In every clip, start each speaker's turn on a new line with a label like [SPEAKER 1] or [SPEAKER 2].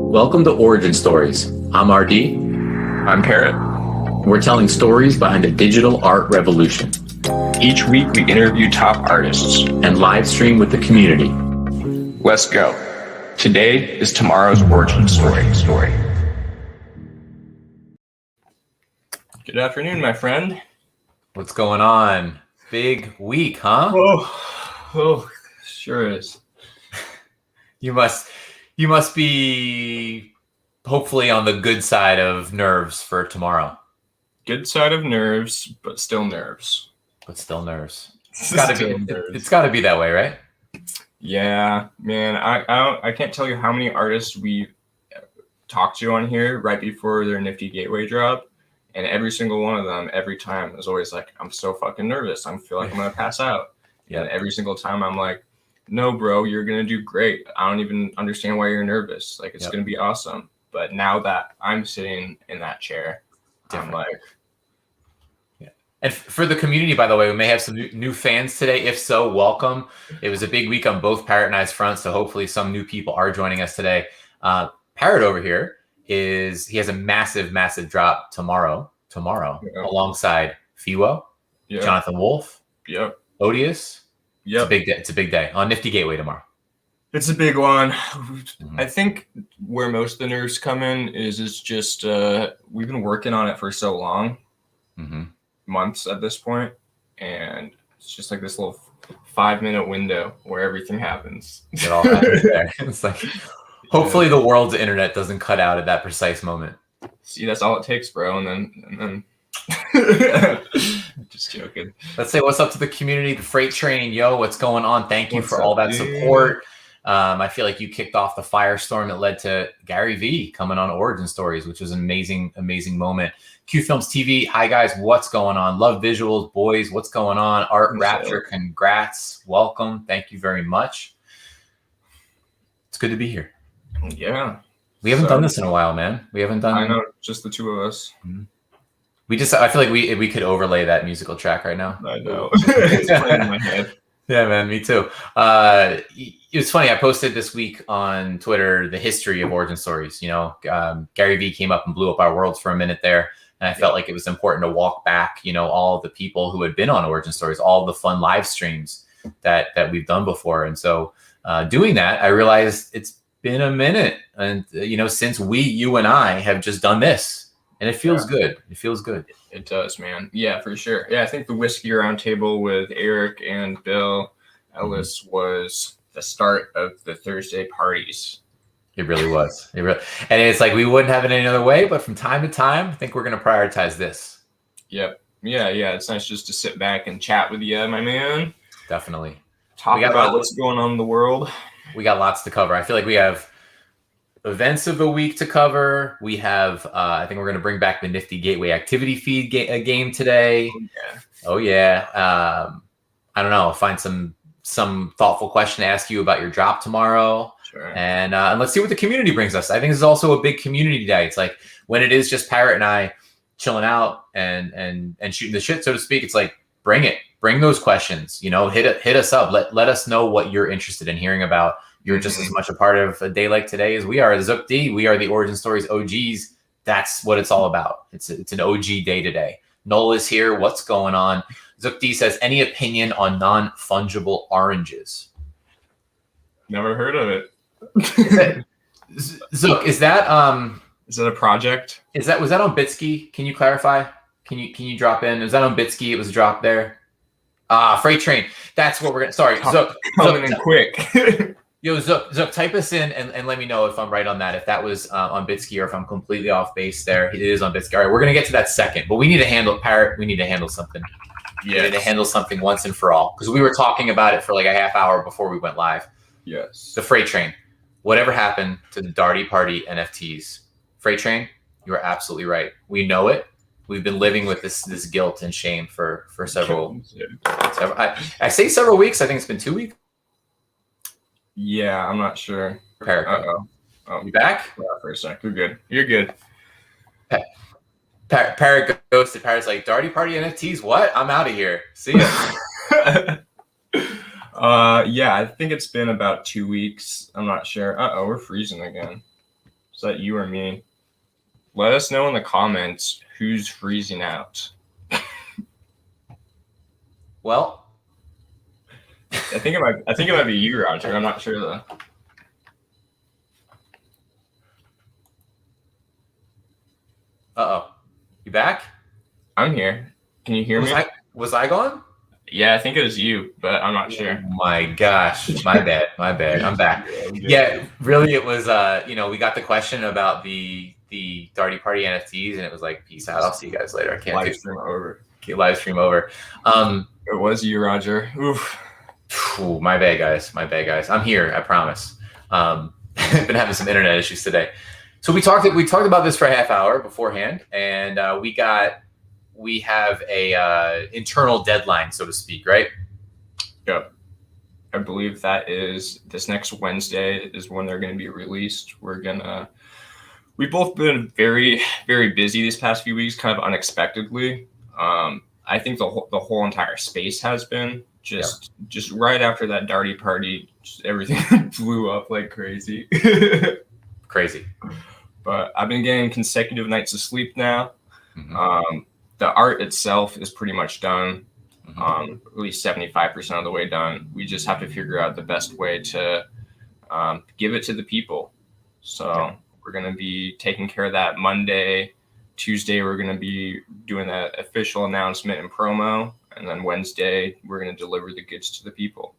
[SPEAKER 1] Welcome to Origin Stories. I'm RD.
[SPEAKER 2] I'm Parrot.
[SPEAKER 1] We're telling stories behind the digital art revolution
[SPEAKER 2] Each week we interview top artists.
[SPEAKER 1] and live stream with the community.
[SPEAKER 2] Let's go. Today is tomorrow's origin story. Good afternoon, my friend.
[SPEAKER 3] What's going on? Big week, huh?
[SPEAKER 2] Sure is.
[SPEAKER 3] You must be hopefully on the good side of nerves for tomorrow.
[SPEAKER 2] Good side of nerves, but still nerves.
[SPEAKER 3] But still nerves.
[SPEAKER 2] Still
[SPEAKER 3] It's gotta be that way, right?
[SPEAKER 2] Yeah, man. I can't tell you how many artists we talked to on here right before their Nifty Gateway drop. And every single one of them, every time, is always like, I'm so fucking nervous. I feel like I'm going to pass out.
[SPEAKER 3] Yeah.
[SPEAKER 2] And every single time I'm like, no, bro, you're going to do great. I don't even understand why you're nervous. Like, it's
[SPEAKER 3] Yep.
[SPEAKER 2] going to be awesome. But now that I'm sitting in that chair,
[SPEAKER 3] Different.
[SPEAKER 2] I'm like,
[SPEAKER 3] And for the community, by the way, we may have some new fans today. If so, welcome. It was a big week on both Parrot and I's fronts, so hopefully some new people are joining us today. Parrot over here he has a massive drop tomorrow,
[SPEAKER 2] Yeah.
[SPEAKER 3] alongside Fiwo,
[SPEAKER 2] yeah,
[SPEAKER 3] Jonathan Wolf,
[SPEAKER 2] yep,
[SPEAKER 3] Odious.
[SPEAKER 2] yep.
[SPEAKER 3] It's a big day on Nifty Gateway tomorrow.
[SPEAKER 2] It's a big one.
[SPEAKER 3] Mhm.
[SPEAKER 2] I think where most of the nerves come in is it's just we've been working on it for so long.
[SPEAKER 3] Mm-hmm.
[SPEAKER 2] Months at this point, and it's just like this little 5-minute window where everything happens.
[SPEAKER 3] It all happens there. It's like, hopefully the world's internet doesn't cut out at that precise moment.
[SPEAKER 2] See, that's all it takes, bro. And then just joking.
[SPEAKER 3] Let's say what's up to the community, the freight train. Yo, what's going on? Thank you
[SPEAKER 2] What's
[SPEAKER 3] for all
[SPEAKER 2] up,
[SPEAKER 3] that
[SPEAKER 2] dude?
[SPEAKER 3] support. I feel like you kicked off the firestorm that led to Gary V coming on Origin Stories, which was an amazing moment. Q Films TV. Hi guys, what's going on? Love visuals, boys. What's going on? Art
[SPEAKER 2] What's
[SPEAKER 3] Rapture, congrats. Welcome. Thank you very much. It's good to be here.
[SPEAKER 2] Yeah,
[SPEAKER 3] We haven't
[SPEAKER 2] So-
[SPEAKER 3] done this in a while, man. We haven't done
[SPEAKER 2] I know, just the two of us.
[SPEAKER 3] I feel like we could overlay that musical track right now.
[SPEAKER 2] I know. It's playing in my head.
[SPEAKER 3] Yeah, man, me too. It was funny. I posted this week on Twitter the history of Origin Stories. You know, Gary Vee came up and blew up our worlds for a minute there. And I felt like it was important to walk back, you know, all the people who had been on Origin Stories, all the fun live streams that we've done before. And so doing that, I realized it's been a minute. And, you know, since you and I have just done this. And it feels good. It feels good.
[SPEAKER 2] It does, man. Yeah, for sure. Yeah, I think the Whiskey Roundtable with Eric and Bill Ellis was the start of the Thursday parties.
[SPEAKER 3] It really was. And it's like we wouldn't have it any other way, but from time to time, I think we're going to prioritize this.
[SPEAKER 2] Yep. Yeah. It's nice just to sit back and chat with you, my man.
[SPEAKER 3] Definitely.
[SPEAKER 2] Talk
[SPEAKER 3] We got
[SPEAKER 2] about
[SPEAKER 3] lots-
[SPEAKER 2] what's going on in the world.
[SPEAKER 3] We got lots to cover. I feel like we have events of the week to cover. We have, I think we're going to bring back the Nifty Gateway activity feed game today.
[SPEAKER 2] Yeah.
[SPEAKER 3] Oh, yeah. I don't know. Find some thoughtful question to ask you about your drop tomorrow.
[SPEAKER 2] Sure.
[SPEAKER 3] And let's see what the community brings us. I think this is also a big community day. It's like when it is just Parrot and I chilling out and shooting the shit, so to speak. It's like, bring it. Bring those questions. You know, hit us up. Let us know what you're interested in hearing about. You're just as much a part of a day like today as we are. Zook D, we are the Origin Stories OGs. That's what it's all about. It's an OG day today. Noel is here. What's going on? Zook D says, any opinion on non-fungible oranges?
[SPEAKER 2] Never heard of it.
[SPEAKER 3] Zook, is that
[SPEAKER 2] Is it a project?
[SPEAKER 3] was that on Bitsky? Can you clarify? Can you drop in? Was that on Bitsky? It was dropped there. Freight train. That's what we're gonna. Sorry, Zook.
[SPEAKER 2] Coming in quick.
[SPEAKER 3] Yo, Zook, type us in and let me know if I'm right on that. If that was on Bitsky or if I'm completely off base there. It is on Bitsky. All right, we're gonna get to that second, but we need to handle Parrot. We need to handle something. We need to handle something once and for all because we were talking about it for like a half hour before we went live.
[SPEAKER 2] Yes.
[SPEAKER 3] The freight train. Whatever happened to the Darty Party NFTs? Freight train. You are absolutely right. We know it. We've been living with this guilt and shame for several. I say several weeks. I think it's been 2 weeks.
[SPEAKER 2] Yeah, I'm not sure.
[SPEAKER 3] Parrot.
[SPEAKER 2] Oh,
[SPEAKER 3] You back?
[SPEAKER 2] yeah, for a sec. You're good. You're good.
[SPEAKER 3] Parrot goes to Parrot's like, Darty Party NFTs? What? I'm out of here. See ya.
[SPEAKER 2] Yeah, I think it's been about 2 weeks. I'm not sure. We're freezing again. Is that you or me? Let us know in the comments who's freezing out.
[SPEAKER 3] Well,
[SPEAKER 2] I think it might be you, Roger. I'm not sure though.
[SPEAKER 3] uh-oh. You back?
[SPEAKER 2] I'm here. Can you hear me?
[SPEAKER 3] Was I gone?
[SPEAKER 2] Yeah, I think it was you, but I'm not sure.
[SPEAKER 3] Oh my gosh. My bad. I'm back. Yeah, really it was we got the question about the Darty Party NFTs and it was like, peace out. I'll see you guys later. I can't
[SPEAKER 2] Live stream over.
[SPEAKER 3] live stream over.
[SPEAKER 2] It was you, Roger. Oof.
[SPEAKER 3] Ooh, my bad guys. I'm here, I promise. Been having some internet issues today. So we talked about this for a half hour beforehand, and we have a internal deadline, so to speak, right?
[SPEAKER 2] Yep. I believe that is this next Wednesday is when they're going to be released. We've both been very, very busy these past few weeks, kind of unexpectedly. I think the whole entire space has been just right after that Darty Party, just everything blew up like crazy.
[SPEAKER 3] Crazy.
[SPEAKER 2] But I've been getting consecutive nights of sleep now.
[SPEAKER 3] Mm-hmm.
[SPEAKER 2] The art itself is pretty much done.
[SPEAKER 3] Mm-hmm.
[SPEAKER 2] At least 75% of the way done. We just have to figure out the best way to give it to the people. So we're going to be taking care of that Monday. Tuesday, we're going to be doing that official announcement and promo. And then Wednesday, we're going to deliver the goods to the people.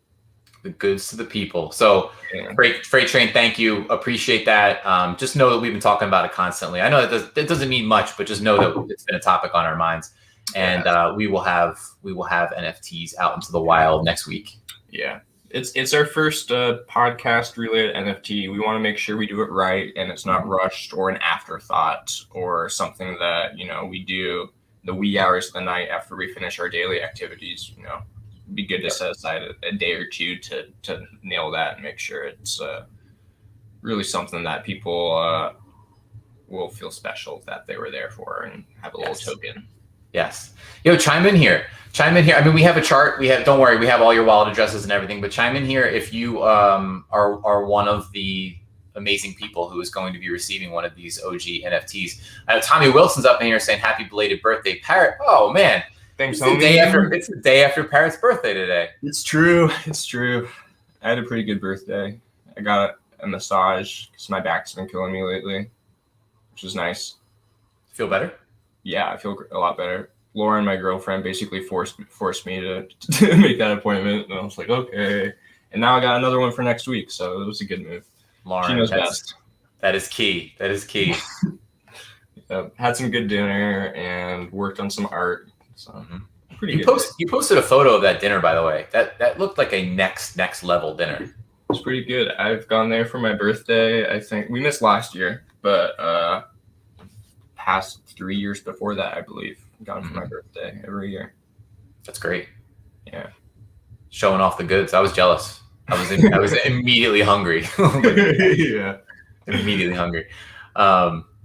[SPEAKER 3] The goods to the people. So
[SPEAKER 2] Yeah.
[SPEAKER 3] Freight Train, thank you. Appreciate that. Just know that we've been talking about it constantly. I know that doesn't mean much, but just know that it's been a topic on our minds. And we will have NFTs out into the wild next week.
[SPEAKER 2] Yeah. It's our first podcast related NFT. We want to make sure we do it right and it's not rushed or an afterthought or something that, we do the wee hours of the night after we finish our daily activities. It'd be good to set aside a day or two to nail that and make sure it's really something that people will feel special that they were there for and have a little token.
[SPEAKER 3] Yes. Chime in here. I mean, we have a chart. Don't worry, we have all your wallet addresses and everything, but chime in here if you are one of the amazing people who is going to be receiving one of these OG NFTs. Tommy Wilson's up in here saying happy belated birthday, Parrot. Oh man.
[SPEAKER 2] Thanks,
[SPEAKER 3] homie. It's the day after Parrot's birthday today.
[SPEAKER 2] It's true. I had a pretty good birthday. I got a massage because my back's been killing me lately, which is nice.
[SPEAKER 3] Feel better?
[SPEAKER 2] Yeah, I feel a lot better. Lauren, my girlfriend, basically forced me to make that appointment, and I was like, okay. And now I got another one for next week, so it was a good move.
[SPEAKER 3] Lauren,
[SPEAKER 2] she knows best.
[SPEAKER 3] That is key.
[SPEAKER 2] Had some good dinner and worked on some art. So pretty
[SPEAKER 3] you
[SPEAKER 2] good.
[SPEAKER 3] You posted a photo of that dinner, by the way. That looked like a next level dinner.
[SPEAKER 2] It's pretty good. I've gone there for my birthday. I think we missed last year, but past 3 years before that, I believe, gone for my birthday every year.
[SPEAKER 3] That's great.
[SPEAKER 2] Yeah,
[SPEAKER 3] showing off the goods. I was jealous. I was immediately hungry.
[SPEAKER 2] Yeah,
[SPEAKER 3] immediately hungry.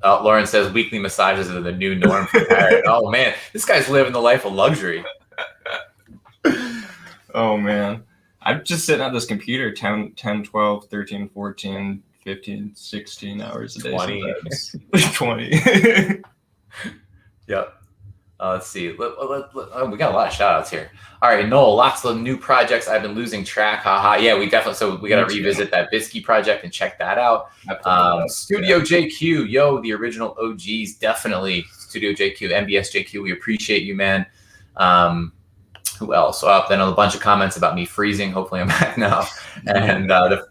[SPEAKER 3] Lauren says weekly massages are the new norm for Parrot. Oh man, this guy's living the life of luxury.
[SPEAKER 2] Oh man, I'm just sitting at this computer 10, 12, 13, 14, 15, 16 hours a day. 20.
[SPEAKER 3] Yep. Let's see. We got a lot of shout outs here. All right, Noel, lots of new projects. I've been losing track. Haha. Yeah, we got to revisit that Bisky project and check that out. Studio JQ, the original OGs, definitely. Studio JQ, MBS JQ, we appreciate you, man. Who else? Then a bunch of comments about me freezing. Hopefully I'm back now. And the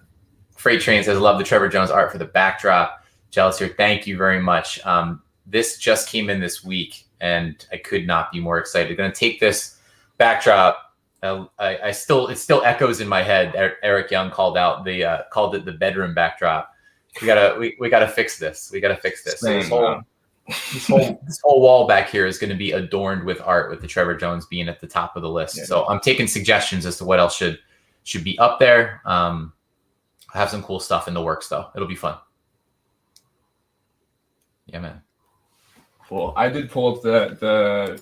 [SPEAKER 3] Freight Train says, love the Trevor Jones art for the backdrop. Jealous here. Thank you very much. This just came in this week, and I could not be more excited. Going to take this backdrop. It still echoes in my head. Eric Young called it the bedroom backdrop. We gotta fix this. So this whole wall back here is going to be adorned with art, with the Trevor Jones being at the top of the list. Yeah. So I'm taking suggestions as to what else should be up there. I have some cool stuff in the works though. It'll be fun. Yeah, man.
[SPEAKER 2] Cool. I did pull up the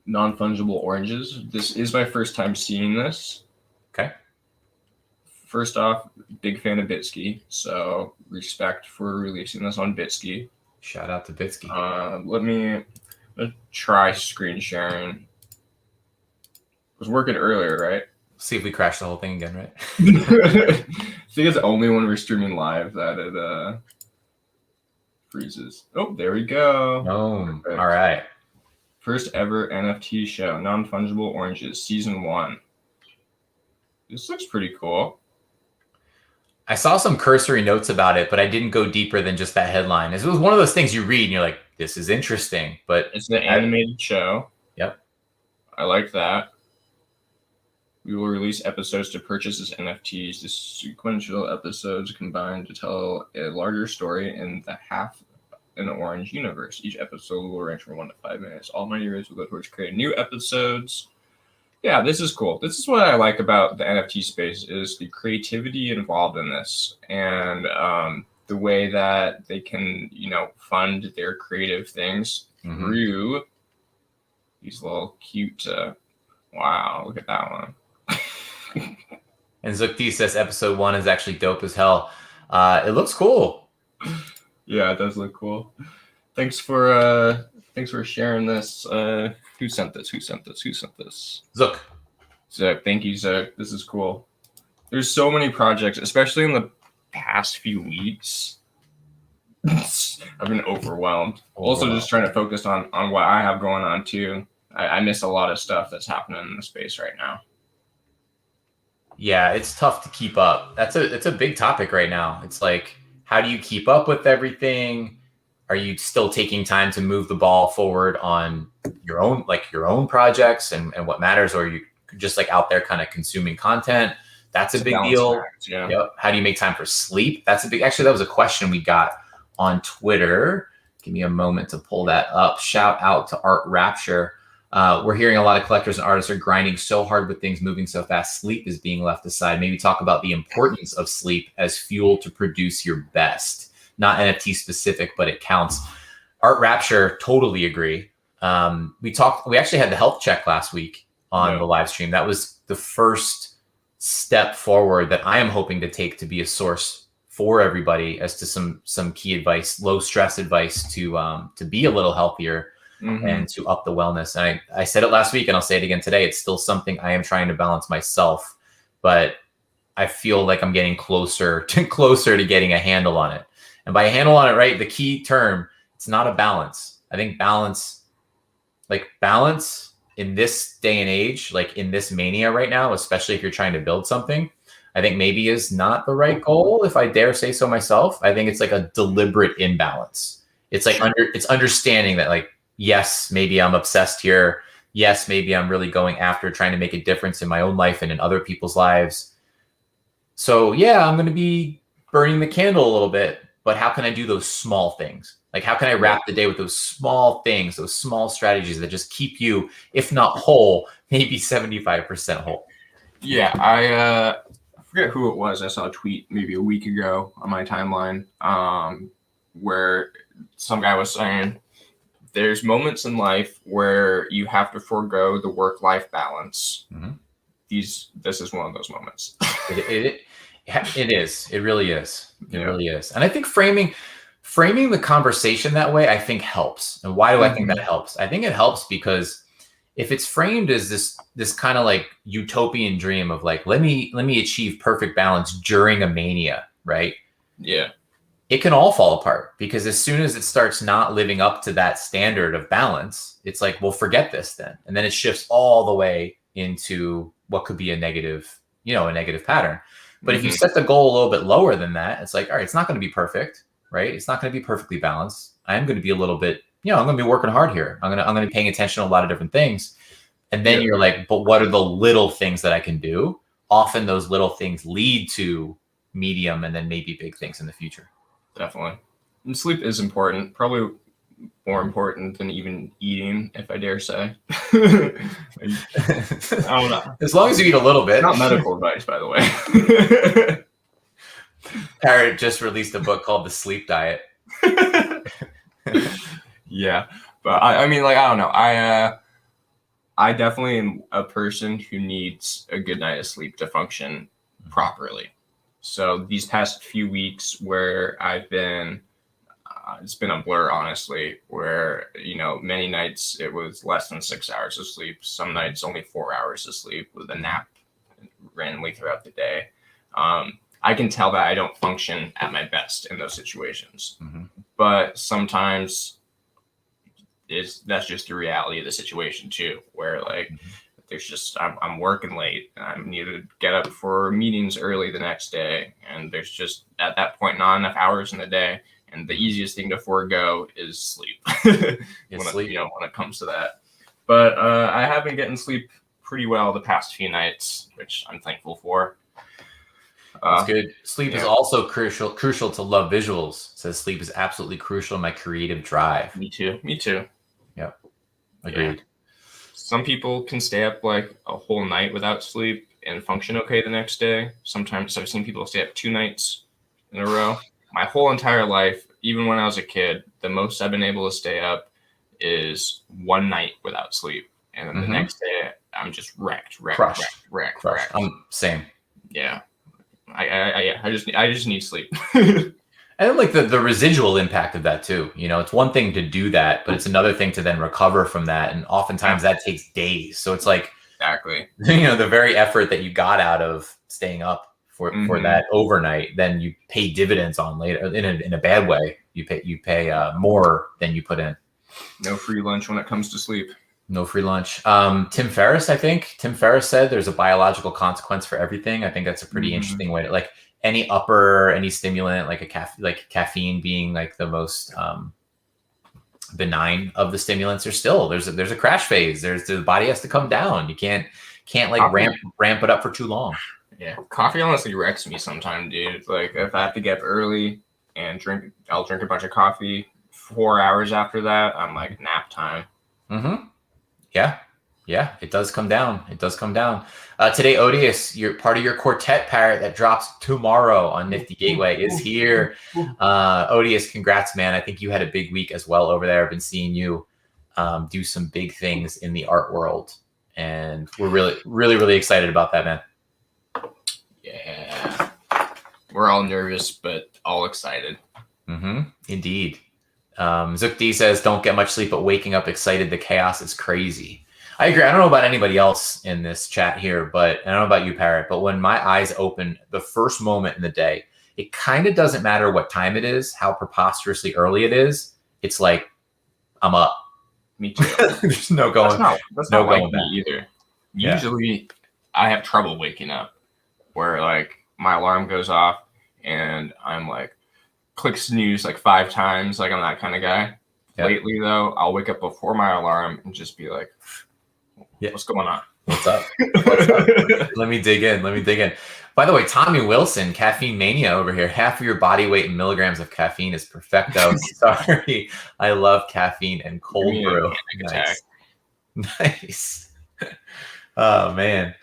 [SPEAKER 2] non-fungible oranges. This is my first time seeing this.
[SPEAKER 3] Okay.
[SPEAKER 2] first off, big fan of Bitsky, so respect for releasing this on Bitsky.
[SPEAKER 3] Shout out to Bitsky.
[SPEAKER 2] Let's try screen sharing. It was working earlier, right?
[SPEAKER 3] See if we crash the whole thing again, right?
[SPEAKER 2] I think it's only when we're streaming live that it freezes. Oh, there we go.
[SPEAKER 3] Boom.
[SPEAKER 2] Perfect.
[SPEAKER 3] All right.
[SPEAKER 2] First ever NFT show, Non-Fungible Oranges, Season 1. This looks pretty cool.
[SPEAKER 3] I saw some cursory notes about it, but I didn't go deeper than just that headline. It was one of those things you read and you're like, this is interesting. But
[SPEAKER 2] It's an animated show.
[SPEAKER 3] Yep.
[SPEAKER 2] I like that. We will release episodes to purchase as NFTs. The sequential episodes combine to tell a larger story in the Half an Orange universe. Each episode will range from 1 to 5 minutes. All money raised will go towards creating new episodes. Yeah, this is cool. This is what I like about the NFT space is the creativity involved in this and the way that they can, fund their creative things through these little cute. Wow, look at that one.
[SPEAKER 3] And Zookti says episode 1 is actually dope as hell. It looks cool.
[SPEAKER 2] Yeah, it does look cool. Thanks for sharing this. Who sent this?
[SPEAKER 3] Zook.
[SPEAKER 2] Zook, thank you, Zook. This is cool. There's so many projects, especially in the past few weeks. I've been overwhelmed. Also, just trying to focus on what I have going on too. I miss a lot of stuff that's happening in the space right now.
[SPEAKER 3] Yeah, it's tough to keep up. It's a big topic right now. It's like, how do you keep up with everything? Are you still taking time to move the ball forward on your own projects and what matters? Or are you just like out there kind of consuming content? That's a big deal.
[SPEAKER 2] Yeah.
[SPEAKER 3] Yep. How do you make time for sleep? Actually, that was a question we got on Twitter. Give me a moment to pull that up. Shout out to Art Rapture. We're hearing a lot of collectors and artists are grinding so hard with things moving so fast. Sleep is being left aside. Maybe talk about the importance of sleep as fuel to produce your best. Not NFT specific, but it counts. Art Rapture, totally agree. We actually had the health check last week on the live stream. That was the first step forward that I am hoping to take to be a source for everybody as to some key advice, low stress advice to be a little healthier and to up the wellness. And I said it last week and I'll say it again today. It's still something I am trying to balance myself, but I feel like I'm getting closer to getting a handle on it. And by a handle on it, right, the key term, it's not a balance. I think balance in this day and age, like in this mania right now, especially if you're trying to build something, I think maybe is not the right goal, if I dare say so myself. I think it's like a deliberate imbalance. It's like it's understanding that, like, yes, maybe I'm obsessed here. Yes, maybe I'm really going after trying to make a difference in my own life and in other people's lives. So yeah, I'm going to be burning the candle a little bit, but how can I do those small things? Like, how can I wrap the day with those small things, those small strategies that just keep you, if not whole, maybe 75% whole?
[SPEAKER 2] Yeah, I forget who it was. I saw a tweet maybe a week ago on my timeline where some guy was saying there's moments in life where you have to forego the work-life balance. This is one of those moments.
[SPEAKER 3] It is. It really is. It really is. And I think framing the conversation that way, I think helps. And why do I think that helps? I think it helps because if it's framed as this kind of like utopian dream of like, let me achieve perfect balance during a mania, right?
[SPEAKER 2] Yeah.
[SPEAKER 3] It can all fall apart because as soon as it starts not living up to that standard of balance, it's like, well, forget this then. And then it shifts all the way into what could be a negative pattern. But if you set the goal a little bit lower than that, it's like, all right, it's not going to be perfect, right? It's not going to be perfectly balanced. I am going to be a little bit, I'm going to be working hard here. I'm going to be paying attention to a lot of different things. And then you're like, but what are the little things that I can do? Often those little things lead to medium and then maybe big things in the future.
[SPEAKER 2] Definitely. And sleep is important, probably more important than even eating, if I dare say. I don't know.
[SPEAKER 3] As long as you eat a little bit.
[SPEAKER 2] Not medical advice, by the way.
[SPEAKER 3] Parrot just released a book called The Sleep Diet.
[SPEAKER 2] Yeah. But I mean, like, I don't know. I definitely am a person who needs a good night of sleep to function properly. So these past few weeks where I've been, it's been a blur, honestly, where, many nights it was less than 6 hours of sleep. Some nights only 4 hours of sleep with a nap randomly throughout the day. I can tell that I don't function at my best in those situations.
[SPEAKER 3] Mm-hmm.
[SPEAKER 2] But sometimes that's just the reality of the situation too, where like there's just I'm working late and I need to get up for meetings early the next day, and there's just at that point not enough hours in the day, and the easiest thing to forego is sleep. when it comes to that. But I have been getting sleep pretty well the past few nights, which I'm thankful for.
[SPEAKER 3] That's good. Sleep is also crucial to love visuals. Says sleep is absolutely crucial in my creative drive.
[SPEAKER 2] Me too.
[SPEAKER 3] Yep. Agreed.
[SPEAKER 2] Yeah. Some people can stay up like a whole night without sleep and function okay the next day. Sometimes I've seen people stay up 2 nights in a row. My whole entire life, even when I was a kid, the most I've been able to stay up is 1 night without sleep. And then the next day I'm just wrecked.
[SPEAKER 3] Same.
[SPEAKER 2] Yeah. I just need sleep.
[SPEAKER 3] And then like the residual impact of that too. It's one thing to do that, but it's another thing to then recover from that. And oftentimes that takes days. So it's like,
[SPEAKER 2] exactly,
[SPEAKER 3] the very effort that you got out of staying up for that overnight, then you pay dividends on later in a bad way. You pay more than you put in.
[SPEAKER 2] No free lunch when it comes to sleep.
[SPEAKER 3] No free lunch. Tim Ferriss said there's a biological consequence for everything. I think that's a pretty interesting way to, like, any stimulant, like caffeine being like the most benign of the stimulants, there's a crash phase. The body has to come down. You can't like ramp it up for too long.
[SPEAKER 2] Yeah, coffee honestly wrecks me sometimes, dude. Like if I have to get up early and I'll drink a bunch of coffee. 4 hours after that, I'm like, nap time.
[SPEAKER 3] Yeah, it does come down. Today, Odious, you're part of your quartet, Parrot, that drops tomorrow on Nifty Gateway is here. Odious, congrats, man. I think you had a big week as well over there. I've been seeing you do some big things in the art world, and we're really, really, really excited about that, man.
[SPEAKER 2] Yeah, we're all nervous, but all excited.
[SPEAKER 3] Indeed. Zook D says, don't get much sleep, but waking up excited. The chaos is crazy. I agree. I don't know about anybody else in this chat here, but I don't know about you, Parrot, but when my eyes open the first moment in the day, it kind of doesn't matter what time it is, how preposterously early it is. It's like, I'm up.
[SPEAKER 2] Me too.
[SPEAKER 3] There's no going.
[SPEAKER 2] That's not like me either. Usually I have trouble waking up where like my alarm goes off and I'm like, click snooze like 5 times. Like I'm that kind of guy. Yep. Lately though, I'll wake up before my alarm and just be like, what's going on?
[SPEAKER 3] What's up? Let me dig in. By the way, Tommy Wilson, caffeine mania over here. Half of your body weight in milligrams of caffeine is perfecto. Sorry. I love caffeine and cold brew. Nice. Oh man.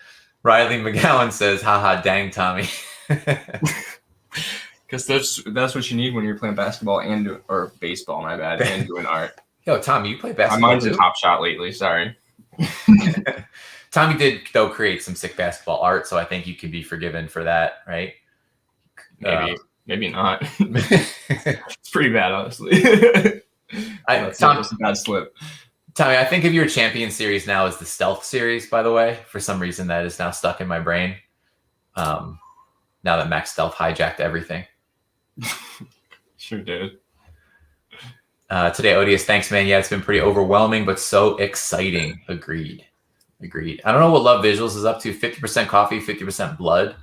[SPEAKER 3] Riley McGowan says, haha, dang Tommy.
[SPEAKER 2] Because that's what you need when you're playing basketball or baseball, my bad, and doing art.
[SPEAKER 3] Yo, Tommy, you play basketball.
[SPEAKER 2] My mind's a Top Shot lately. Sorry.
[SPEAKER 3] Tommy did though create some sick basketball art, so I think you can be forgiven for that, right?
[SPEAKER 2] Maybe not. It's pretty bad, honestly.
[SPEAKER 3] It's
[SPEAKER 2] a bad slip.
[SPEAKER 3] Tommy, I think of your champion series now as the Stealth series. By the way, for some reason that is now stuck in my brain. Now that Max Stealth hijacked everything.
[SPEAKER 2] Sure did.
[SPEAKER 3] Today, Odious, thanks, man. Yeah, it's been pretty overwhelming, but so exciting. Agreed. I don't know what Love Visuals is up to. 50% coffee, 50% blood.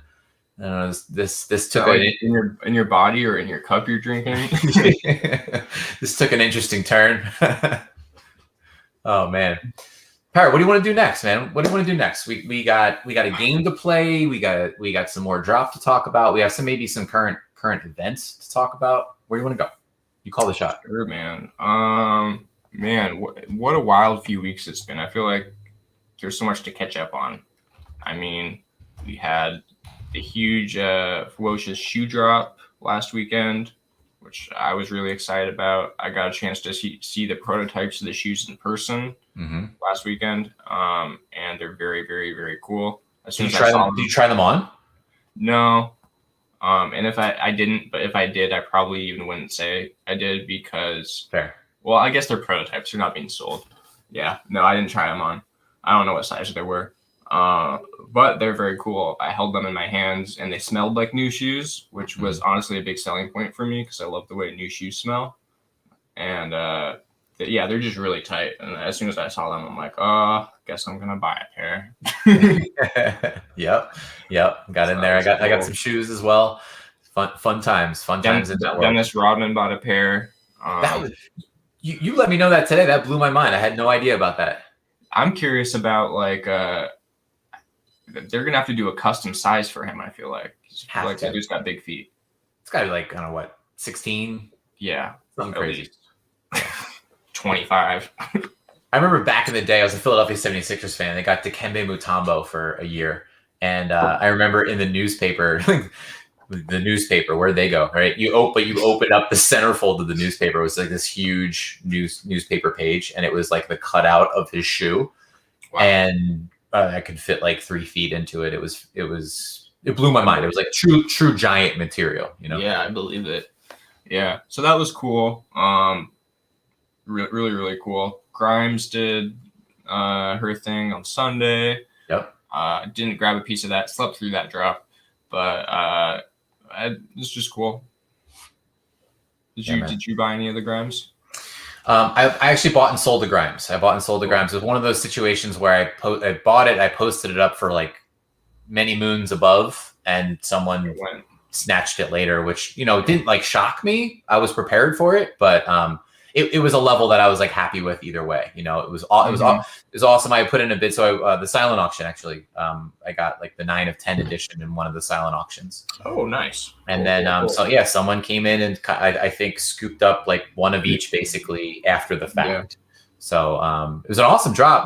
[SPEAKER 3] I don't know. This took
[SPEAKER 2] in your body or in your cup you're drinking.
[SPEAKER 3] This took an interesting turn. Oh man, Parrot, what do you want to do next, man? What do you want to do next? We got a game to play. We got some more drop to talk about. We have maybe some current events to talk about. Where do you want to go? You call the shot.
[SPEAKER 2] Sure, man. What a wild few weeks it's been. I feel like there's so much to catch up on. I mean, we had the huge ferocious shoe drop last weekend, which I was really excited about. I got a chance to see the prototypes of the shoes in person last weekend, and they're very, very, very cool. Did
[SPEAKER 3] you try them on?
[SPEAKER 2] No. And if I didn't, but if I did, I probably even wouldn't say I did because,
[SPEAKER 3] Fair.
[SPEAKER 2] well, I guess they're prototypes. They're not being sold. Yeah, no, I didn't try them on. I don't know what size they were. But they're very cool. I held them in my hands and they smelled like new shoes, which was honestly a big selling point for me because I love the way new shoes smell. And yeah, they're just really tight. And as soon as I saw them, I'm like, oh, guess I'm gonna buy a pair.
[SPEAKER 3] Yep. Got in there. I got some shoes as well. Fun times. In that world.
[SPEAKER 2] Dennis Rodman bought a pair.
[SPEAKER 3] You let me know that today. That blew my mind. I had no idea about that.
[SPEAKER 2] I'm curious about like they're gonna have to do a custom size for him. I feel like that dude's got big feet.
[SPEAKER 3] It's got to be like, I don't know what, 16.
[SPEAKER 2] Yeah,
[SPEAKER 3] something crazy.
[SPEAKER 2] 25.
[SPEAKER 3] I remember back in the day, I was a Philadelphia 76ers fan. They got Dikembe Mutombo for a year. And I remember in the newspaper, where'd they go, right? You open up the centerfold of the newspaper. It was like this huge newspaper page. And it was like the cutout of his shoe. Wow. And I could fit like 3 feet into it. It blew my mind. It was like true giant material, you know?
[SPEAKER 2] Yeah, I believe it. Yeah. So that was cool. Really, really cool. Grimes did her thing on Sunday.
[SPEAKER 3] Yep.
[SPEAKER 2] Didn't grab a piece of that. Slept through that drop, but it's just cool. Did you buy any of the Grimes?
[SPEAKER 3] I actually bought and sold the Grimes. I bought and sold the Grimes. It was one of those situations where I bought it. I posted it up for like many moons above, and someone snatched it later, which didn't like shock me. I was prepared for it, but it was a level that I was like happy with either way. It was awesome. I put in a bid. So the silent auction, actually, I got like the 9 of 10 edition in one of the silent auctions.
[SPEAKER 2] Oh, nice.
[SPEAKER 3] And cool. So yeah, someone came in and I think scooped up like one of each basically after the fact. Yeah. So it was an awesome drop.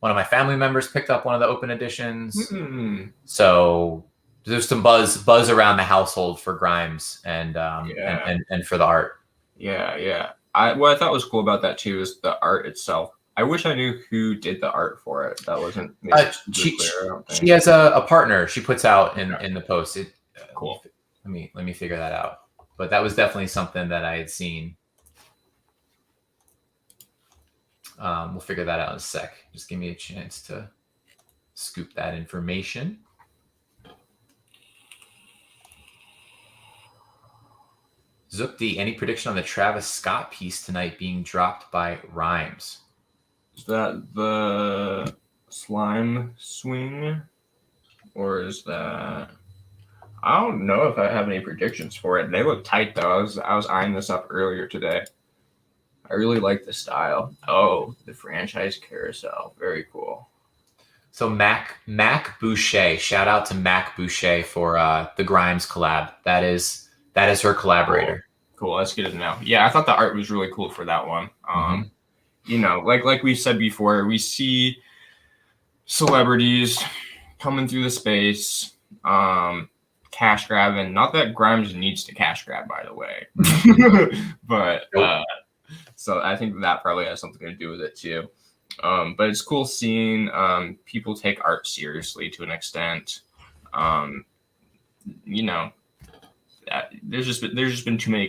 [SPEAKER 3] One of my family members picked up one of the open editions. Mm-hmm. So there's some buzz around the household for Grimes and for the art. Yeah.
[SPEAKER 2] What I thought was cool about that too is the art itself. I wish I knew who did the art for it. That wasn't clear.
[SPEAKER 3] She has a partner she puts out in the post.
[SPEAKER 2] Cool.
[SPEAKER 3] Let me figure that out. But that was definitely something that I had seen. We'll figure that out in a sec. Just give me a chance to scoop that information. Zookdi, any prediction on the Travis Scott piece tonight being dropped by Rhymes?
[SPEAKER 2] Is that the slime swing? Or is that... I don't know if I have any predictions for it. They look tight, though. I was eyeing this up earlier today. I really like the style. Oh, the franchise carousel. Very cool.
[SPEAKER 3] So Mac Boucher. Shout out to Mac Boucher for the Grimes collab. That is her collaborator.
[SPEAKER 2] Cool. That's good to know. Yeah, I thought the art was really cool for that one. Like we said before, we see celebrities coming through the space, cash grabbing. Not that Grimes needs to cash grab, by the way, but so I think that probably has something to do with it too. But it's cool seeing people take art seriously to an extent. There's just been too many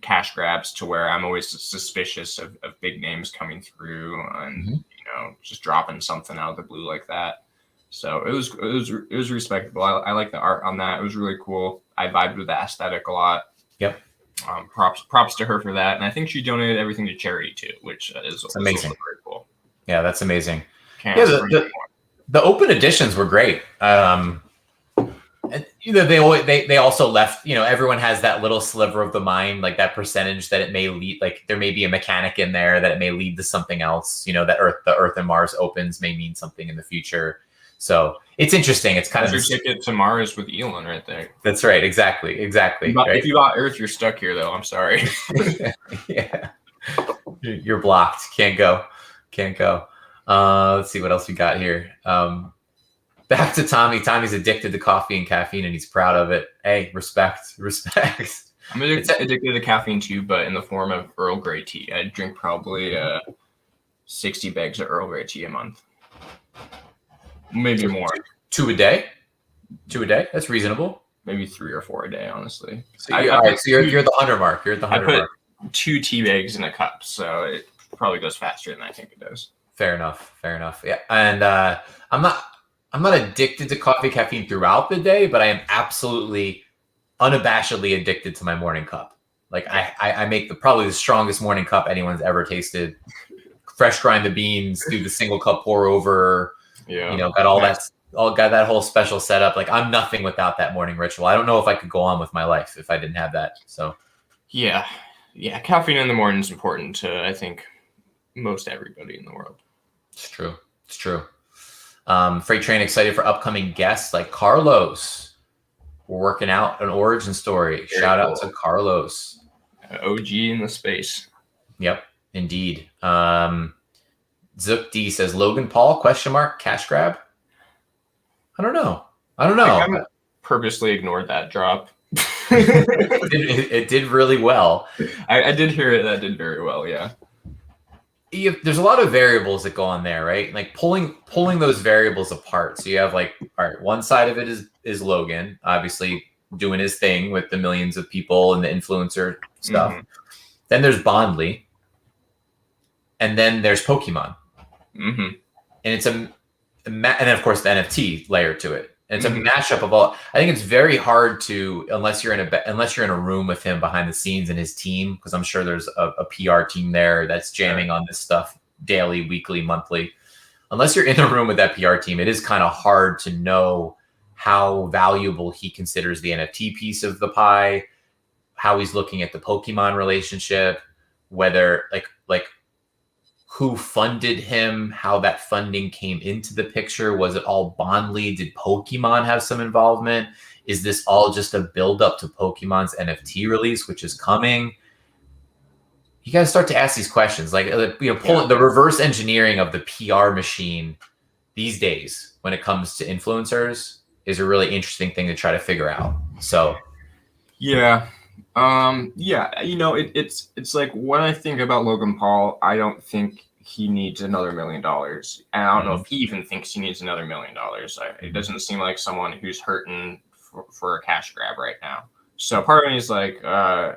[SPEAKER 2] cash grabs to where I'm always suspicious of big names coming through and just dropping something out of the blue like that. So it was respectable. I like the art on that. It was really cool. I vibed with the aesthetic a lot.
[SPEAKER 3] Yep.
[SPEAKER 2] Props to her for that. And I think she donated everything to charity too, which is
[SPEAKER 3] amazing.
[SPEAKER 2] Very cool.
[SPEAKER 3] Yeah, that's amazing. The open editions were great. And they also left, everyone has that little sliver of the mind, like that percentage that it may lead, like there may be a mechanic in there that it may lead to something else, that the Earth and Mars opens may mean something in the future. So it's interesting. It's kind of
[SPEAKER 2] your ticket to Mars with Elon right there.
[SPEAKER 3] That's right. Exactly.
[SPEAKER 2] Right? If you bought Earth, you're stuck here though. I'm sorry.
[SPEAKER 3] Yeah. You're blocked. Can't go. Let's see what else we got here. Back to Tommy. Tommy's addicted to coffee and caffeine, and he's proud of it. Hey, respect.
[SPEAKER 2] I'm addicted to caffeine too, but in the form of Earl Grey tea. I drink probably 60 bags of Earl Grey tea a month, maybe more.
[SPEAKER 3] 2 a day. 2 a day. That's reasonable.
[SPEAKER 2] maybe 3 or 4 a day, honestly.
[SPEAKER 3] So you're the 100 mark. You're at the
[SPEAKER 2] I
[SPEAKER 3] 100
[SPEAKER 2] put
[SPEAKER 3] mark.
[SPEAKER 2] 2 tea bags in a cup, so it probably goes faster than I think it does.
[SPEAKER 3] Fair enough. Yeah, and I'm not addicted to coffee caffeine throughout the day, but I am absolutely unabashedly addicted to my morning cup. Like I make probably the strongest morning cup anyone's ever tasted. Fresh grind the beans, do the single cup pour over.
[SPEAKER 2] Yeah,
[SPEAKER 3] You know, got that whole special setup. Like I'm nothing without that morning ritual. I don't know if I could go on with my life if I didn't have that. So
[SPEAKER 2] yeah, caffeine in the morning is important to, I think, most everybody in the world.
[SPEAKER 3] It's true. Freight Train excited for upcoming guests like Carlos. We're working out an origin story.
[SPEAKER 2] Very
[SPEAKER 3] Shout out
[SPEAKER 2] cool.
[SPEAKER 3] to Carlos.
[SPEAKER 2] OG in the space.
[SPEAKER 3] Yep, indeed. Zook D says Logan Paul ? Cash grab. I don't know.
[SPEAKER 2] I kind of purposely ignored that drop.
[SPEAKER 3] It did really well.
[SPEAKER 2] I did hear it. That did very well. Yeah.
[SPEAKER 3] There's a lot of variables that go on there, right? Like pulling those variables apart. So you have like, all right, one side of it is Logan, obviously doing his thing with the millions of people and the influencer stuff.
[SPEAKER 2] Mm-hmm.
[SPEAKER 3] Then there's Bondly, and then there's Pokemon,
[SPEAKER 2] Mm-hmm.
[SPEAKER 3] and it's and then of course the NFT layer to it. And it's a mashup of all. I think it's very hard to, unless you're in a room with him behind the scenes and his team, because I'm sure there's a PR team there that's jamming on this stuff daily, weekly, monthly. Unless you're in the room with that PR team, it is kind of hard to know how valuable he considers the NFT piece of the pie, how he's looking at the Pokemon relationship, whether like who funded him, how that funding came into the picture. Was it all Bondly? Did Pokemon have some involvement? Is this all just a build up to Pokemon's NFT release, which is coming? You got to start to ask these questions. Like, the reverse engineering of the PR machine these days when it comes to influencers is a really interesting thing to try to figure out. So,
[SPEAKER 2] yeah. It's like when I think about Logan Paul, I don't think he needs another $1 million. And I don't know if he even thinks he needs another $1 million. It doesn't seem like someone who's hurting for a cash grab right now. So part of me is like, I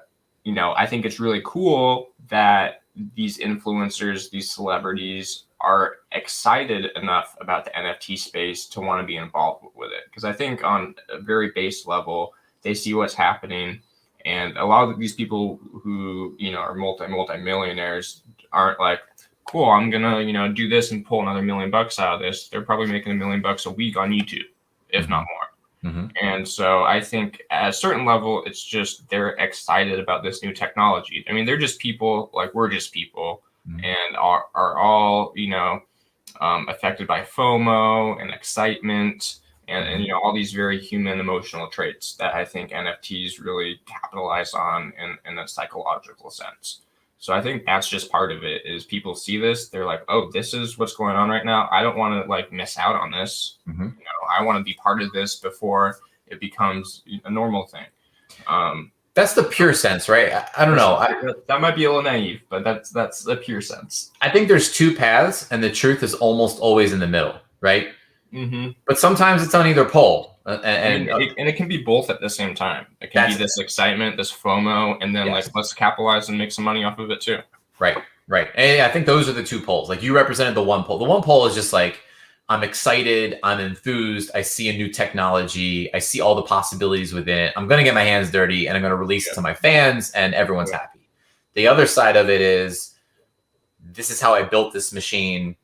[SPEAKER 2] think it's really cool that these influencers, these celebrities are excited enough about the NFT space to want to be involved with it. Because I think on a very base level, they see what's happening. And a lot of these people who, are multi-millionaires aren't like, cool, I'm going to, do this and pull another $1 million out of this. They're probably making $1 million a week on YouTube, if not more.
[SPEAKER 3] mm-hmm.
[SPEAKER 2] And so I think at a certain level, it's just they're excited about this new technology. I mean, they're just people like we're just people and are all, affected by FOMO and excitement. And all these very human emotional traits that I think NFTs really capitalize on in a psychological sense. So I think that's just part of it is people see this, they're like, oh, this is what's going on right now. I don't want to like miss out on this.
[SPEAKER 3] Mm-hmm.
[SPEAKER 2] I want to be part of this before it becomes a normal thing.
[SPEAKER 3] That's the pure sense, right? I don't know.
[SPEAKER 2] That might be a little naive, but that's the pure sense.
[SPEAKER 3] I think there's two paths and the truth is almost always in the middle, right?
[SPEAKER 2] Mm-hmm.
[SPEAKER 3] But sometimes it's on either pole.
[SPEAKER 2] And it can be both at the same time. It can be this excitement, this FOMO, and then like let's capitalize and make some money off of it too.
[SPEAKER 3] Right. And I think those are the two poles. Like you represented the one pole. The one pole is just like, I'm excited, I'm enthused, I see a new technology, I see all the possibilities within it. I'm going to get my hands dirty and I'm going to release it to my fans and everyone's happy. The other side of it is, this is how I built this machine.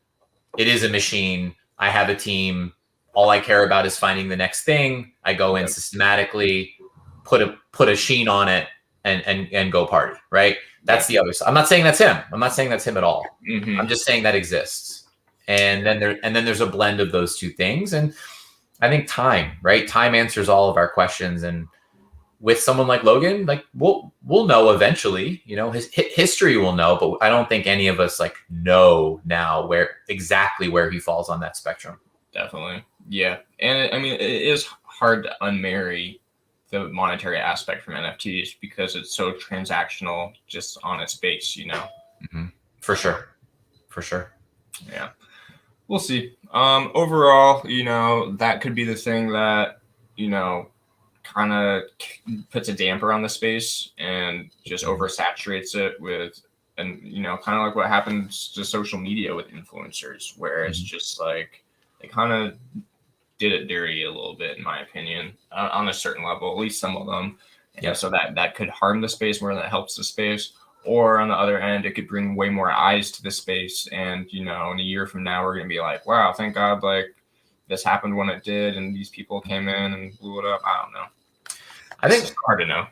[SPEAKER 3] It is a machine. I have a team. All I care about is finding the next thing. I go in systematically, put a sheen on it, and go party. Right. That's the other side. I'm not saying that's him. I'm not saying that's him at all.
[SPEAKER 2] Mm-hmm.
[SPEAKER 3] I'm just saying that exists. And then there's a blend of those two things. And I think time answers all of our questions. And with someone like Logan, like we'll know eventually. His history will know, but I don't think any of us like know now exactly where he falls on that spectrum.
[SPEAKER 2] Definitely. Yeah. And it is hard to unmarry the monetary aspect from NFTs because it's so transactional just on its base,
[SPEAKER 3] Mm-hmm. For sure.
[SPEAKER 2] Yeah. We'll see. Overall, that could be the thing that, kind of puts a damper on the space and just oversaturates it with, and kind of like what happens to social media with influencers, where it's just like they kind of did it dirty a little bit, in my opinion, on a certain level, at least some of them. Yeah, so that could harm the space more than it helps the space. Or on the other end, it could bring way more eyes to the space. And, in a year from now, we're going to be like, wow, thank God, like this happened when it did. And these people came in and blew it up. I don't know.
[SPEAKER 3] I think
[SPEAKER 2] it's hard to know.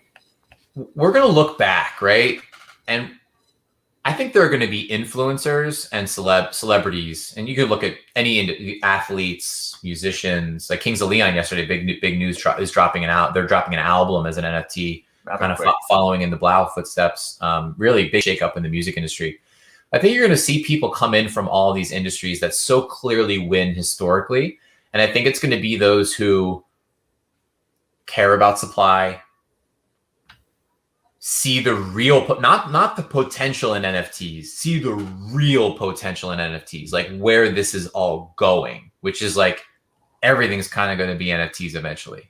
[SPEAKER 3] We're going to look back, right? And I think there are going to be influencers and celebrities. And you could look at any athletes, musicians, like Kings of Leon yesterday, big news is dropping they're dropping an album as an NFT. Kind of following in the Blau footsteps. Really big shakeup in the music industry. I think you're going to see people come in from all these industries that so clearly win historically. And I think it's going to be those who care about supply, see the real, not the potential in NFTs, see the real potential in NFTs, like where this is all going, which is like everything's kind of going to be NFTs eventually.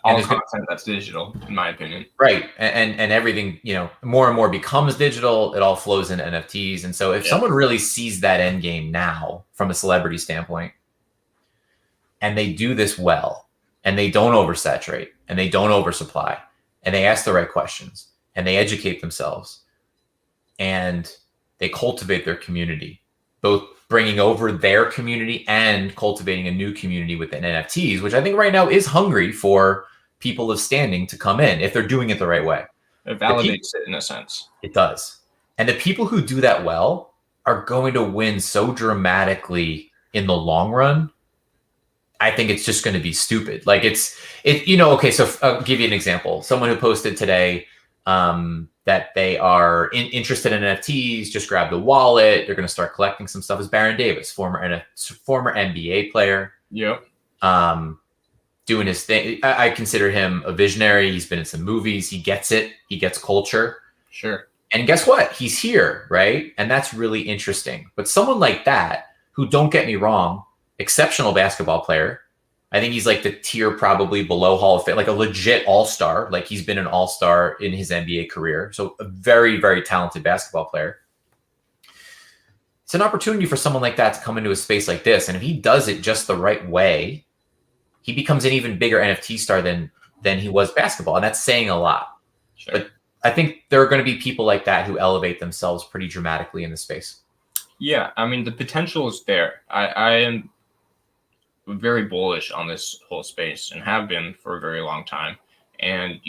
[SPEAKER 2] All content that's digital, in my opinion.
[SPEAKER 3] Right. And everything, more and more becomes digital. It all flows into NFTs. And so if someone really sees that end game now from a celebrity standpoint, and they do this well, and they don't oversaturate, and they don't oversupply, and they ask the right questions, and they educate themselves, and they cultivate their community, both bringing over their community and cultivating a new community within NFTs, which I think right now is hungry for people of standing to come in if they're doing it the right way.
[SPEAKER 2] It validates it in a sense.
[SPEAKER 3] It does. And the people who do that well are going to win so dramatically in the long run. I think it's just going to be stupid. Like okay, so I'll give you an example. Someone who posted today that they are interested in NFTs, just grab the wallet. They're going to start collecting some stuff. Is Baron Davis, former NBA player.
[SPEAKER 2] Yep.
[SPEAKER 3] Doing his thing. I consider him a visionary. He's been in some movies. He gets it. He gets culture.
[SPEAKER 2] Sure.
[SPEAKER 3] And guess what? He's here, right? And that's really interesting. But someone like that, who, don't get me wrong, exceptional basketball player. I think he's like the tier probably below Hall of Fame, like a legit all-star. Like he's been an all-star in his NBA career. So a very, very talented basketball player. It's an opportunity for someone like that to come into a space like this. And if he does it just the right way, he becomes an even bigger NFT star than he was basketball. And that's saying a lot.
[SPEAKER 2] Sure.
[SPEAKER 3] But I think there are going to be people like that who elevate themselves pretty dramatically in the space.
[SPEAKER 2] Yeah, I mean, the potential is there. I am very bullish on this whole space and have been for a very long time. And,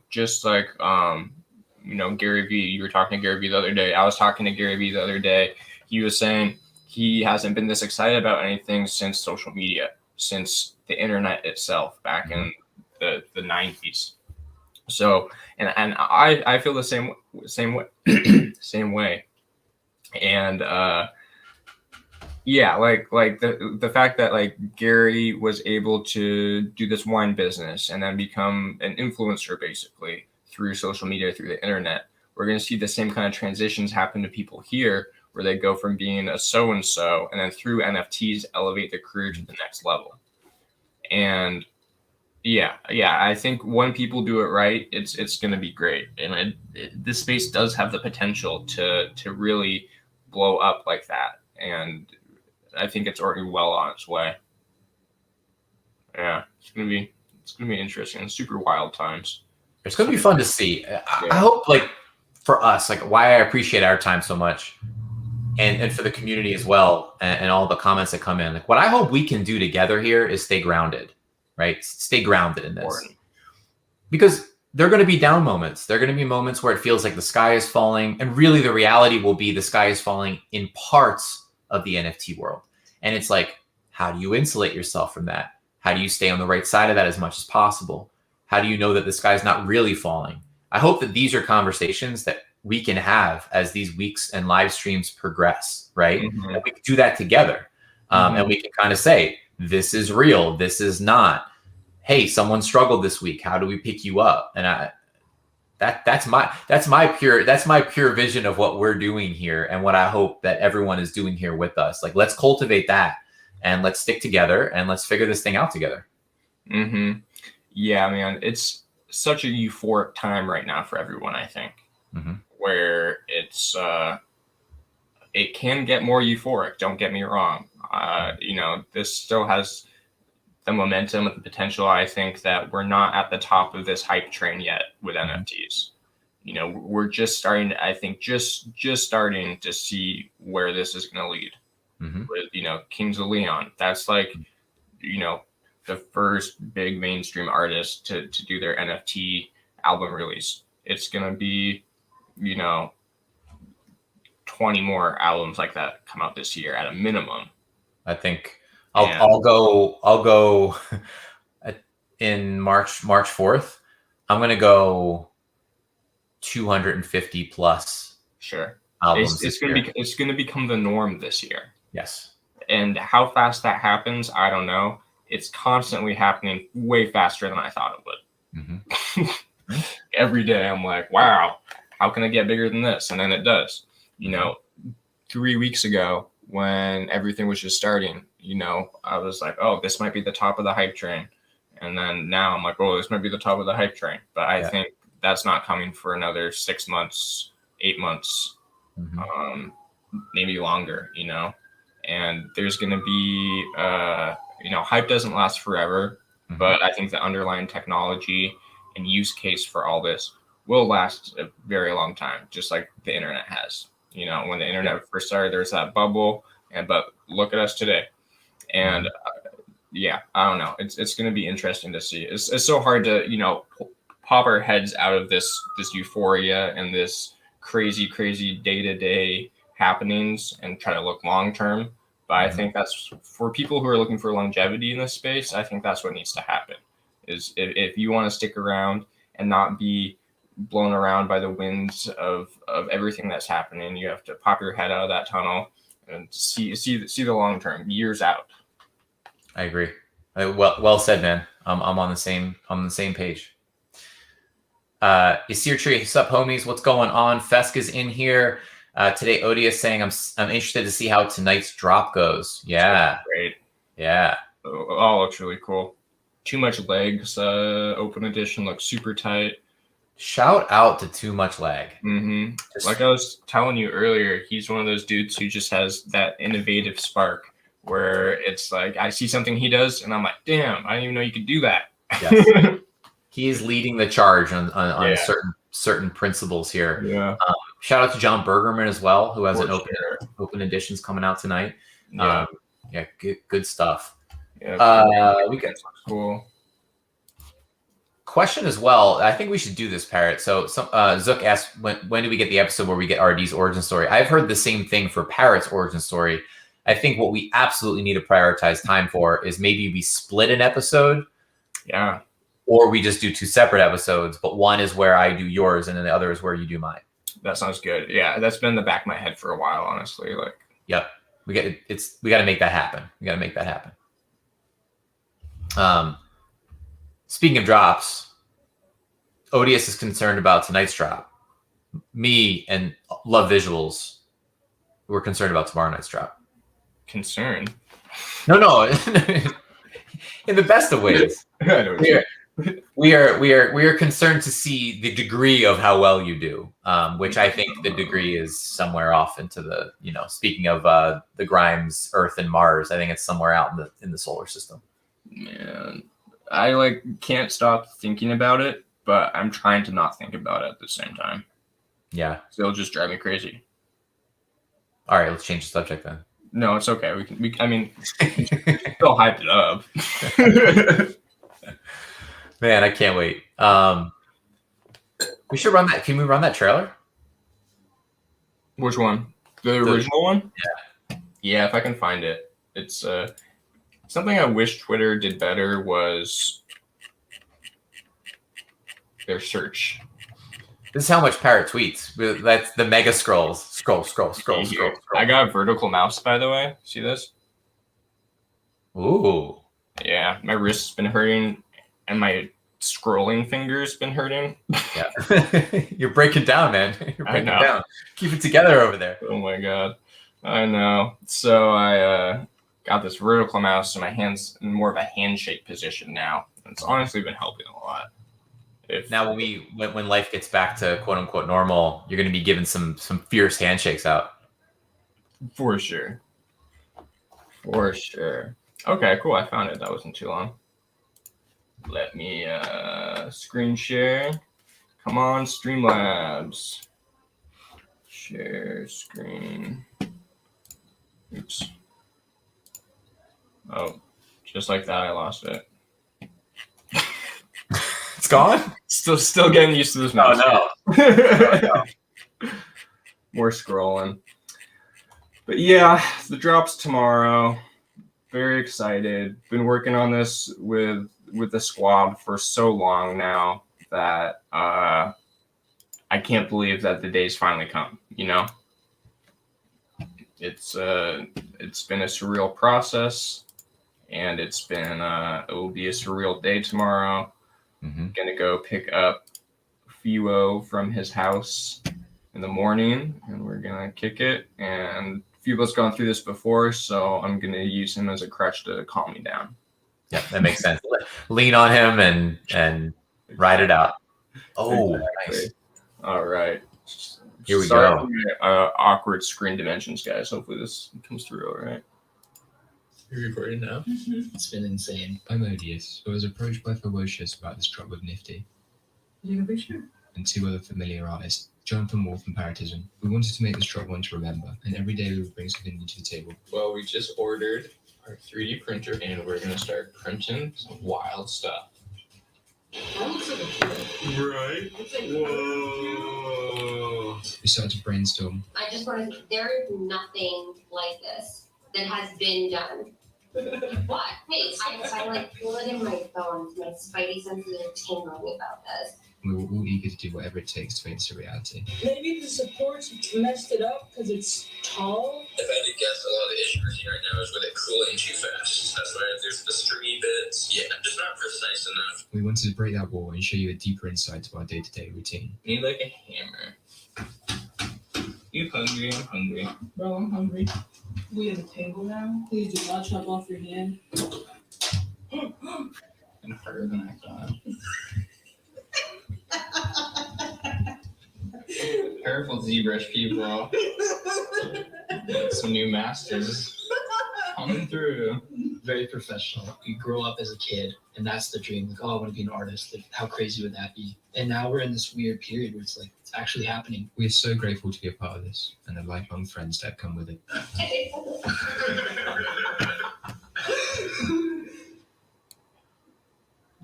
[SPEAKER 2] just like, Gary Vee, you were talking to Gary Vee the other day. I was talking to Gary Vee the other day. He was saying he hasn't been this excited about anything since social media, since the internet itself back in the 90s. So, and I feel the same way. And, yeah, like the fact that like Gary was able to do this wine business and then become an influencer basically through social media, through the internet, we're going to see the same kind of transitions happen to people here, where they go from being a so-and-so and then through NFTs elevate their career to the next level. And yeah, I think when people do it right, it's going to be great. And this space does have the potential to really blow up like that. And I think it's already well on its way. Yeah, it's gonna be interesting. It's super wild times.
[SPEAKER 3] It's gonna be fun to see. I hope, like, for us, like, why I appreciate our time so much, and for the community as well, and all the comments that come in. Like, what I hope we can do together here is stay grounded, right? Stay grounded in this, because there are going to be down moments. There are going to be moments where it feels like the sky is falling, and really the reality will be the sky is falling in parts of the NFT world. And it's like, how do you insulate yourself from that? How do you stay on the right side of that as much as possible? How do you know that the sky is not really falling? I hope that these are conversations that we can have as these weeks and live streams progress, right? Mm-hmm. And we can do that together. And we can kind of say, this is real, this is not. Hey, someone struggled this week. How do we pick you up? And that's my pure vision of what we're doing here, and what I hope that everyone is doing here with us. Like, let's cultivate that, and let's stick together, and let's figure this thing out together.
[SPEAKER 2] Yeah, man, it's such a euphoric time right now for everyone, I think,
[SPEAKER 3] Mhm.
[SPEAKER 2] where it can get more euphoric, don't get me wrong. This still has the momentum and the potential. I think that we're not at the top of this hype train yet with
[SPEAKER 3] Mhm.
[SPEAKER 2] NFTs. We're just starting, I think, just starting to see where this is going to lead
[SPEAKER 3] Mhm.
[SPEAKER 2] with, Kings of Leon. That's like, you know, the first big mainstream artist to do their NFT album release. It's going to be, you know, 20 more albums like that come out this year at a minimum.
[SPEAKER 3] I think
[SPEAKER 2] And
[SPEAKER 3] I'll go in March 4th. I'm gonna go 250 plus
[SPEAKER 2] sure,
[SPEAKER 3] albums this year.
[SPEAKER 2] it's gonna become the norm this year.
[SPEAKER 3] Yes.
[SPEAKER 2] And how fast that happens, I don't know. It's constantly happening way faster than I thought it would.
[SPEAKER 3] Hmm.
[SPEAKER 2] Every day I'm like, wow, how can I get bigger than this? And then it does. 3 weeks ago when everything was just starting, I was like, oh, this might be the top of the hype train. And then now I'm like, oh, this might be the top of the hype train. But I think that's not coming for another 6 months, 8 months, maybe longer, And there's going to be, hype doesn't last forever, but I think the underlying technology and use case for all this will last a very long time, just like the internet has. When the internet first started, there was that bubble, but look at us today. And I don't know. It's going to be interesting to see. It's so hard to pop our heads out of this euphoria and this crazy day to day happenings and try to look long term. But I think that's for people who are looking for longevity in this space. I think that's what needs to happen. Is if you want to stick around and not be blown around by the winds of everything that's happening, you have to pop your head out of that tunnel and see the long term, years out.
[SPEAKER 3] I agree. Well said, man. I'm on the same page. Isir Tree, what's up, homies? What's going on? Fesk is in here today. Odie is saying I'm interested to see how tonight's drop goes. Yeah,
[SPEAKER 2] great.
[SPEAKER 3] Yeah,
[SPEAKER 2] all looks really cool. Too Much Legs open edition looks super tight.
[SPEAKER 3] Shout out to Too Much Lag.
[SPEAKER 2] Like I was telling you earlier, he's one of those dudes who just has that innovative spark where it's like I see something he does and I'm like, damn, I didn't even know you could do that.
[SPEAKER 3] Yes. He is leading the charge on certain principles here.
[SPEAKER 2] Yeah.
[SPEAKER 3] Shout out to John Bergerman as well, who has open editions coming out tonight.
[SPEAKER 2] Yeah.
[SPEAKER 3] Good stuff.
[SPEAKER 2] Yeah. Cool.
[SPEAKER 3] Question as well. I think we should do this, Parrot. So Zook asked, when do we get the episode where we get RD's origin story? I've heard the same thing for Parrot's origin story. I think what we absolutely need to prioritize time for is maybe we split an episode.
[SPEAKER 2] Yeah.
[SPEAKER 3] Or we just do 2 separate episodes, but one is where I do yours and then the other is where you do mine.
[SPEAKER 2] That sounds good. Yeah, that's been in the back of my head for a while, honestly.
[SPEAKER 3] Yep. We got to make that happen. We got to make that happen. Speaking of drops, Odious is concerned about tonight's drop. Me and Love Visuals, we're concerned about tomorrow night's drop.
[SPEAKER 2] Concerned?
[SPEAKER 3] No. In the best of ways. We are concerned to see the degree of how well you do, which I think the degree is somewhere off into the, speaking of the Grimes, Earth and Mars, I think it's somewhere out in the solar system.
[SPEAKER 2] Man, I can't stop thinking about it, but I'm trying to not think about it at the same time.
[SPEAKER 3] Yeah.
[SPEAKER 2] So it'll just drive me crazy.
[SPEAKER 3] All right, let's change the subject then.
[SPEAKER 2] No, it's okay. I mean, still hyped it up.
[SPEAKER 3] Man, I can't wait. We should run that. Can we run that trailer?
[SPEAKER 2] Which one? The original one?
[SPEAKER 3] Yeah.
[SPEAKER 2] Yeah, if I can find it. It's something I wish Twitter did better was their search.
[SPEAKER 3] This is how much Parrot tweets. That's the mega scrolls. Scroll.
[SPEAKER 2] I got a vertical mouse, by the way. See this?
[SPEAKER 3] Ooh.
[SPEAKER 2] Yeah, my wrist's been hurting and my scrolling finger's been hurting.
[SPEAKER 3] Yeah. You're breaking down, man. You're breaking down. Keep it together over there.
[SPEAKER 2] Oh my God. I know. So I got this vertical mouse and my hand's in more of a handshake position now. It's honestly been helping a lot.
[SPEAKER 3] Now when life gets back to quote unquote normal, you're going to be giving some fierce handshakes out.
[SPEAKER 2] For sure. For sure. Okay, cool. I found it. That wasn't too long. Let me screen share. Come on, Streamlabs. Share screen. Oops. Oh, just like that, I lost it.
[SPEAKER 3] It's gone?
[SPEAKER 2] Still getting used to this mouse.
[SPEAKER 3] Oh, no.
[SPEAKER 2] More scrolling. But yeah, the drop's tomorrow. Very excited. Been working on this with the squad for so long now that I can't believe that the day's finally come, you know? It's been a surreal process, and it will be a surreal day tomorrow.
[SPEAKER 3] Mm-hmm.
[SPEAKER 2] Gonna go pick up Fubo from his house in the morning, and we're gonna kick it. And Fubo's gone through this before, so I'm gonna use him as a crutch to calm me down.
[SPEAKER 3] Yeah, that makes sense. Lean on him and ride it out. Oh,
[SPEAKER 2] Exactly.
[SPEAKER 3] nice.
[SPEAKER 2] All right.
[SPEAKER 3] Here we
[SPEAKER 2] Sorry
[SPEAKER 3] go.
[SPEAKER 2] for my, awkward screen dimensions, guys. Hopefully this comes through all right.
[SPEAKER 1] You're recording now?
[SPEAKER 4] It's been insane.
[SPEAKER 5] I'm Odious. I was approached by Ferocious about this drop with Nifty
[SPEAKER 6] Did you take a picture?
[SPEAKER 5] and two other familiar artists, Jonathan Wolf and Paratism. We wanted to make this drop one to remember, and every day we would bring something new to the table.
[SPEAKER 1] Well, we just ordered our 3D printer and we're gonna start printing some wild stuff.
[SPEAKER 6] That looks like a kid.
[SPEAKER 1] Right?
[SPEAKER 6] Looks like
[SPEAKER 1] Whoa.
[SPEAKER 5] We started to brainstorm.
[SPEAKER 7] I just want to, there is nothing like this that has been done. What? Wait, I like feel it in my bones. My spidey senses are tingling about this.
[SPEAKER 5] We were all eager to do whatever it takes to make this a reality.
[SPEAKER 6] Maybe the supports messed it up because it's tall.
[SPEAKER 8] If I had to guess, a lot of the issue we're seeing right now is with it cooling too fast. That's why there's the stringy bits. Yeah, just not precise enough.
[SPEAKER 5] We wanted to break that wall and show you a deeper insight to our day-to-day routine.
[SPEAKER 1] Need like a hammer. You hungry? I'm hungry.
[SPEAKER 6] Bro, I'm hungry. We at the table now. Please do not chop off your hand.
[SPEAKER 1] And harder than I thought. Careful, ZBrush people. Some new masters coming through.
[SPEAKER 4] Very professional. You grow up as a kid, and that's the dream. Like, oh, I want to be an artist. Like, how crazy would that be? And now we're in this weird period where it's like, it's actually happening.
[SPEAKER 5] We are so grateful to be a part of this, and the lifelong friends that come with it.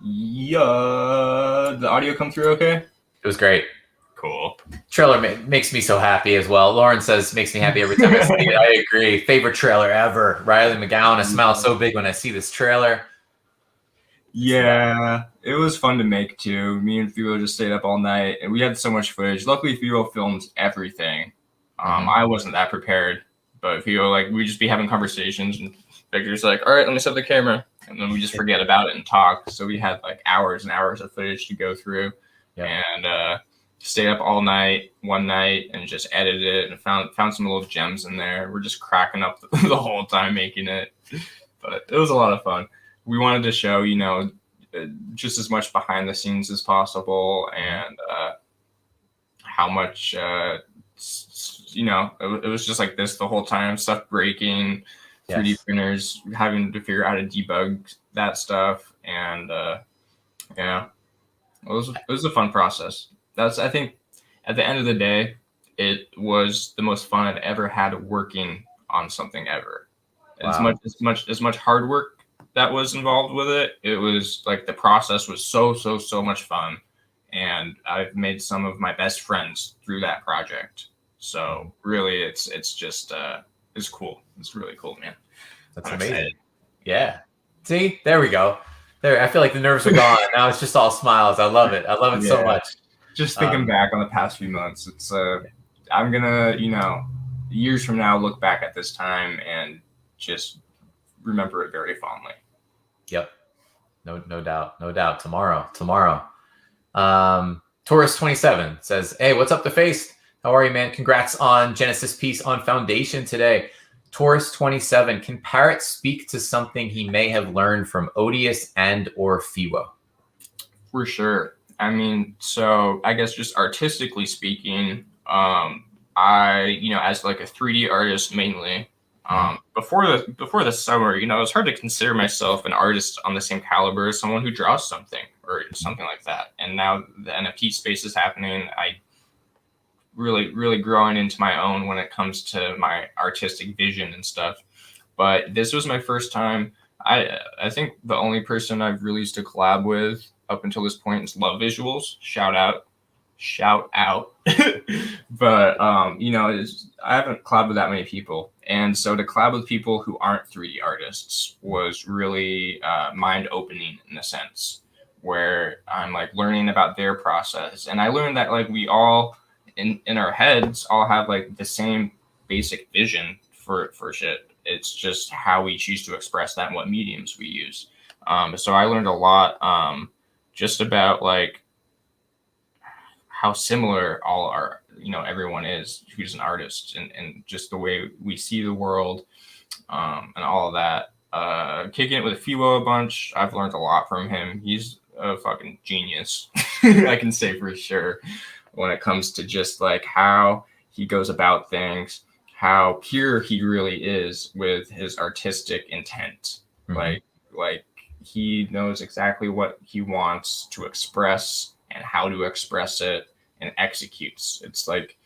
[SPEAKER 2] Yeah, the audio come through okay?
[SPEAKER 3] It was great.
[SPEAKER 2] Cool.
[SPEAKER 3] Trailer makes me so happy as well. Lauren says makes me happy every time I see it. I agree. Favorite trailer ever. Riley McGowan. I smile so big when I see this trailer.
[SPEAKER 2] Yeah, it was fun to make too. Me and Fubo just stayed up all night, and we had so much footage. Luckily, Fubo filmed everything. I wasn't that prepared, but Fubo, we'd just be having conversations, and Victor's like, "All right, let me set the camera," and then we just forget about it and talk. So we had hours and hours of footage to go through, and stayed up all night one night and just edited it and found some little gems in there. We're just cracking up the whole time making it, but it was a lot of fun. We wanted to show, just as much behind the scenes as possible, and how much, it was just like this the whole time. Stuff breaking, 3D printers, having to figure out how to debug that stuff, and it was a fun process. I think, at the end of the day, it was the most fun I've ever had working on something ever.
[SPEAKER 3] Wow.
[SPEAKER 2] As much hard work that was involved with it, it was the process was so much fun, and I've made some of my best friends through that project. So really, it's just it's cool. It's really cool, man.
[SPEAKER 3] That's
[SPEAKER 2] I'm
[SPEAKER 3] amazing.
[SPEAKER 2] excited.
[SPEAKER 3] Yeah. See, there we go. There, I feel like the nerves are gone. Now it's just all smiles. I love it. I love it so
[SPEAKER 2] Yeah.
[SPEAKER 3] much.
[SPEAKER 2] Just thinking back on the past few months, it's I'm gonna years from now look back at this time and just remember it very fondly.
[SPEAKER 3] Yep. No doubt. Tomorrow. Taurus 27 says, "Hey, what's up, The Face? How are you, man? Congrats on Genesis piece on Foundation today. Taurus 27. Can Parrot speak to something he may have learned from Odious and or Fiwo?
[SPEAKER 2] For sure. I mean, so I guess just artistically speaking, I, as like a 3D artist mainly, before the summer, it's hard to consider myself an artist on the same caliber as someone who draws something or something like that. And now the NFT space is happening. I really growing into my own when it comes to my artistic vision and stuff. But this was my first time. I think the only person I've released a collab with up until this point is Love Visuals. Shout out. But I haven't collabed with that many people, and so to collab with people who aren't 3D artists was really mind opening in a sense, where I'm like learning about their process. And I learned that like we all in our heads all have like the same basic vision for shit. It's just how we choose to express that and what mediums we use. So I learned a lot just about like how similar all our, everyone is who's an artist, and just the way we see the world, and all of that. Kicking it with Fiwo a bunch, I've learned a lot from him. He's a fucking genius, I can say for sure, when it comes to just like how he goes about things, how pure he really is with his artistic intent.
[SPEAKER 3] Mhm.
[SPEAKER 2] Like he knows exactly what he wants to express and how to express it, and executes. It's like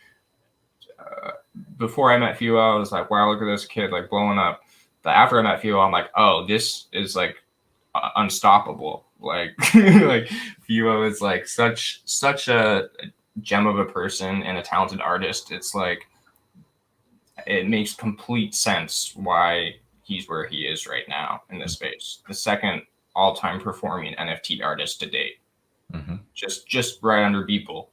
[SPEAKER 2] before I met Fiwo, I was like, wow, look at this kid like blowing up. But after I met Fiwo, I'm like, oh, this is like unstoppable. Like like Fiwo is like such a gem of a person and a talented artist. It's like it makes complete sense why he's where he is right now in this space. The second all-time performing NFT artist to date.
[SPEAKER 3] Mm-hmm.
[SPEAKER 2] Just right under Beeple,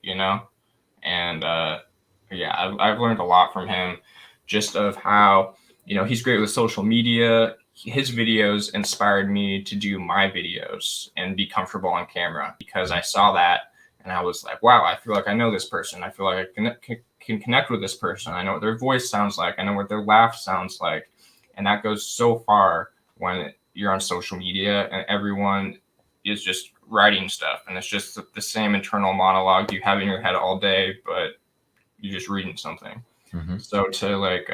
[SPEAKER 2] and I've learned a lot from him, just of how he's great with social media. His videos inspired me to do my videos and be comfortable on camera, because I saw that and I was like, wow, I feel like I know this person. I feel like I can connect with this person. I know what their voice sounds like. I know what their laugh sounds like, and that goes so far when you're on social media and everyone is just writing stuff, and it's just the same internal monologue you have in your head all day, but you're just reading something.
[SPEAKER 3] Mm-hmm.
[SPEAKER 2] So to like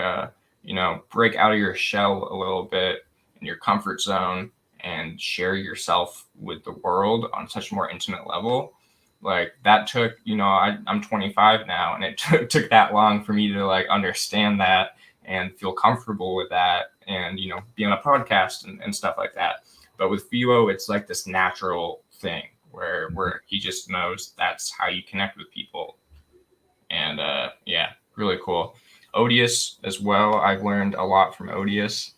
[SPEAKER 2] break out of your shell a little bit in your comfort zone and share yourself with the world on such a more intimate level, like that took I'm 25 now, and it took that long for me to like understand that and feel comfortable with that, and be on a podcast and stuff like that. But with Fiwo, it's like this natural thing where he just knows that's how you connect with people. And really cool. Odious as well. I've learned a lot from Odious.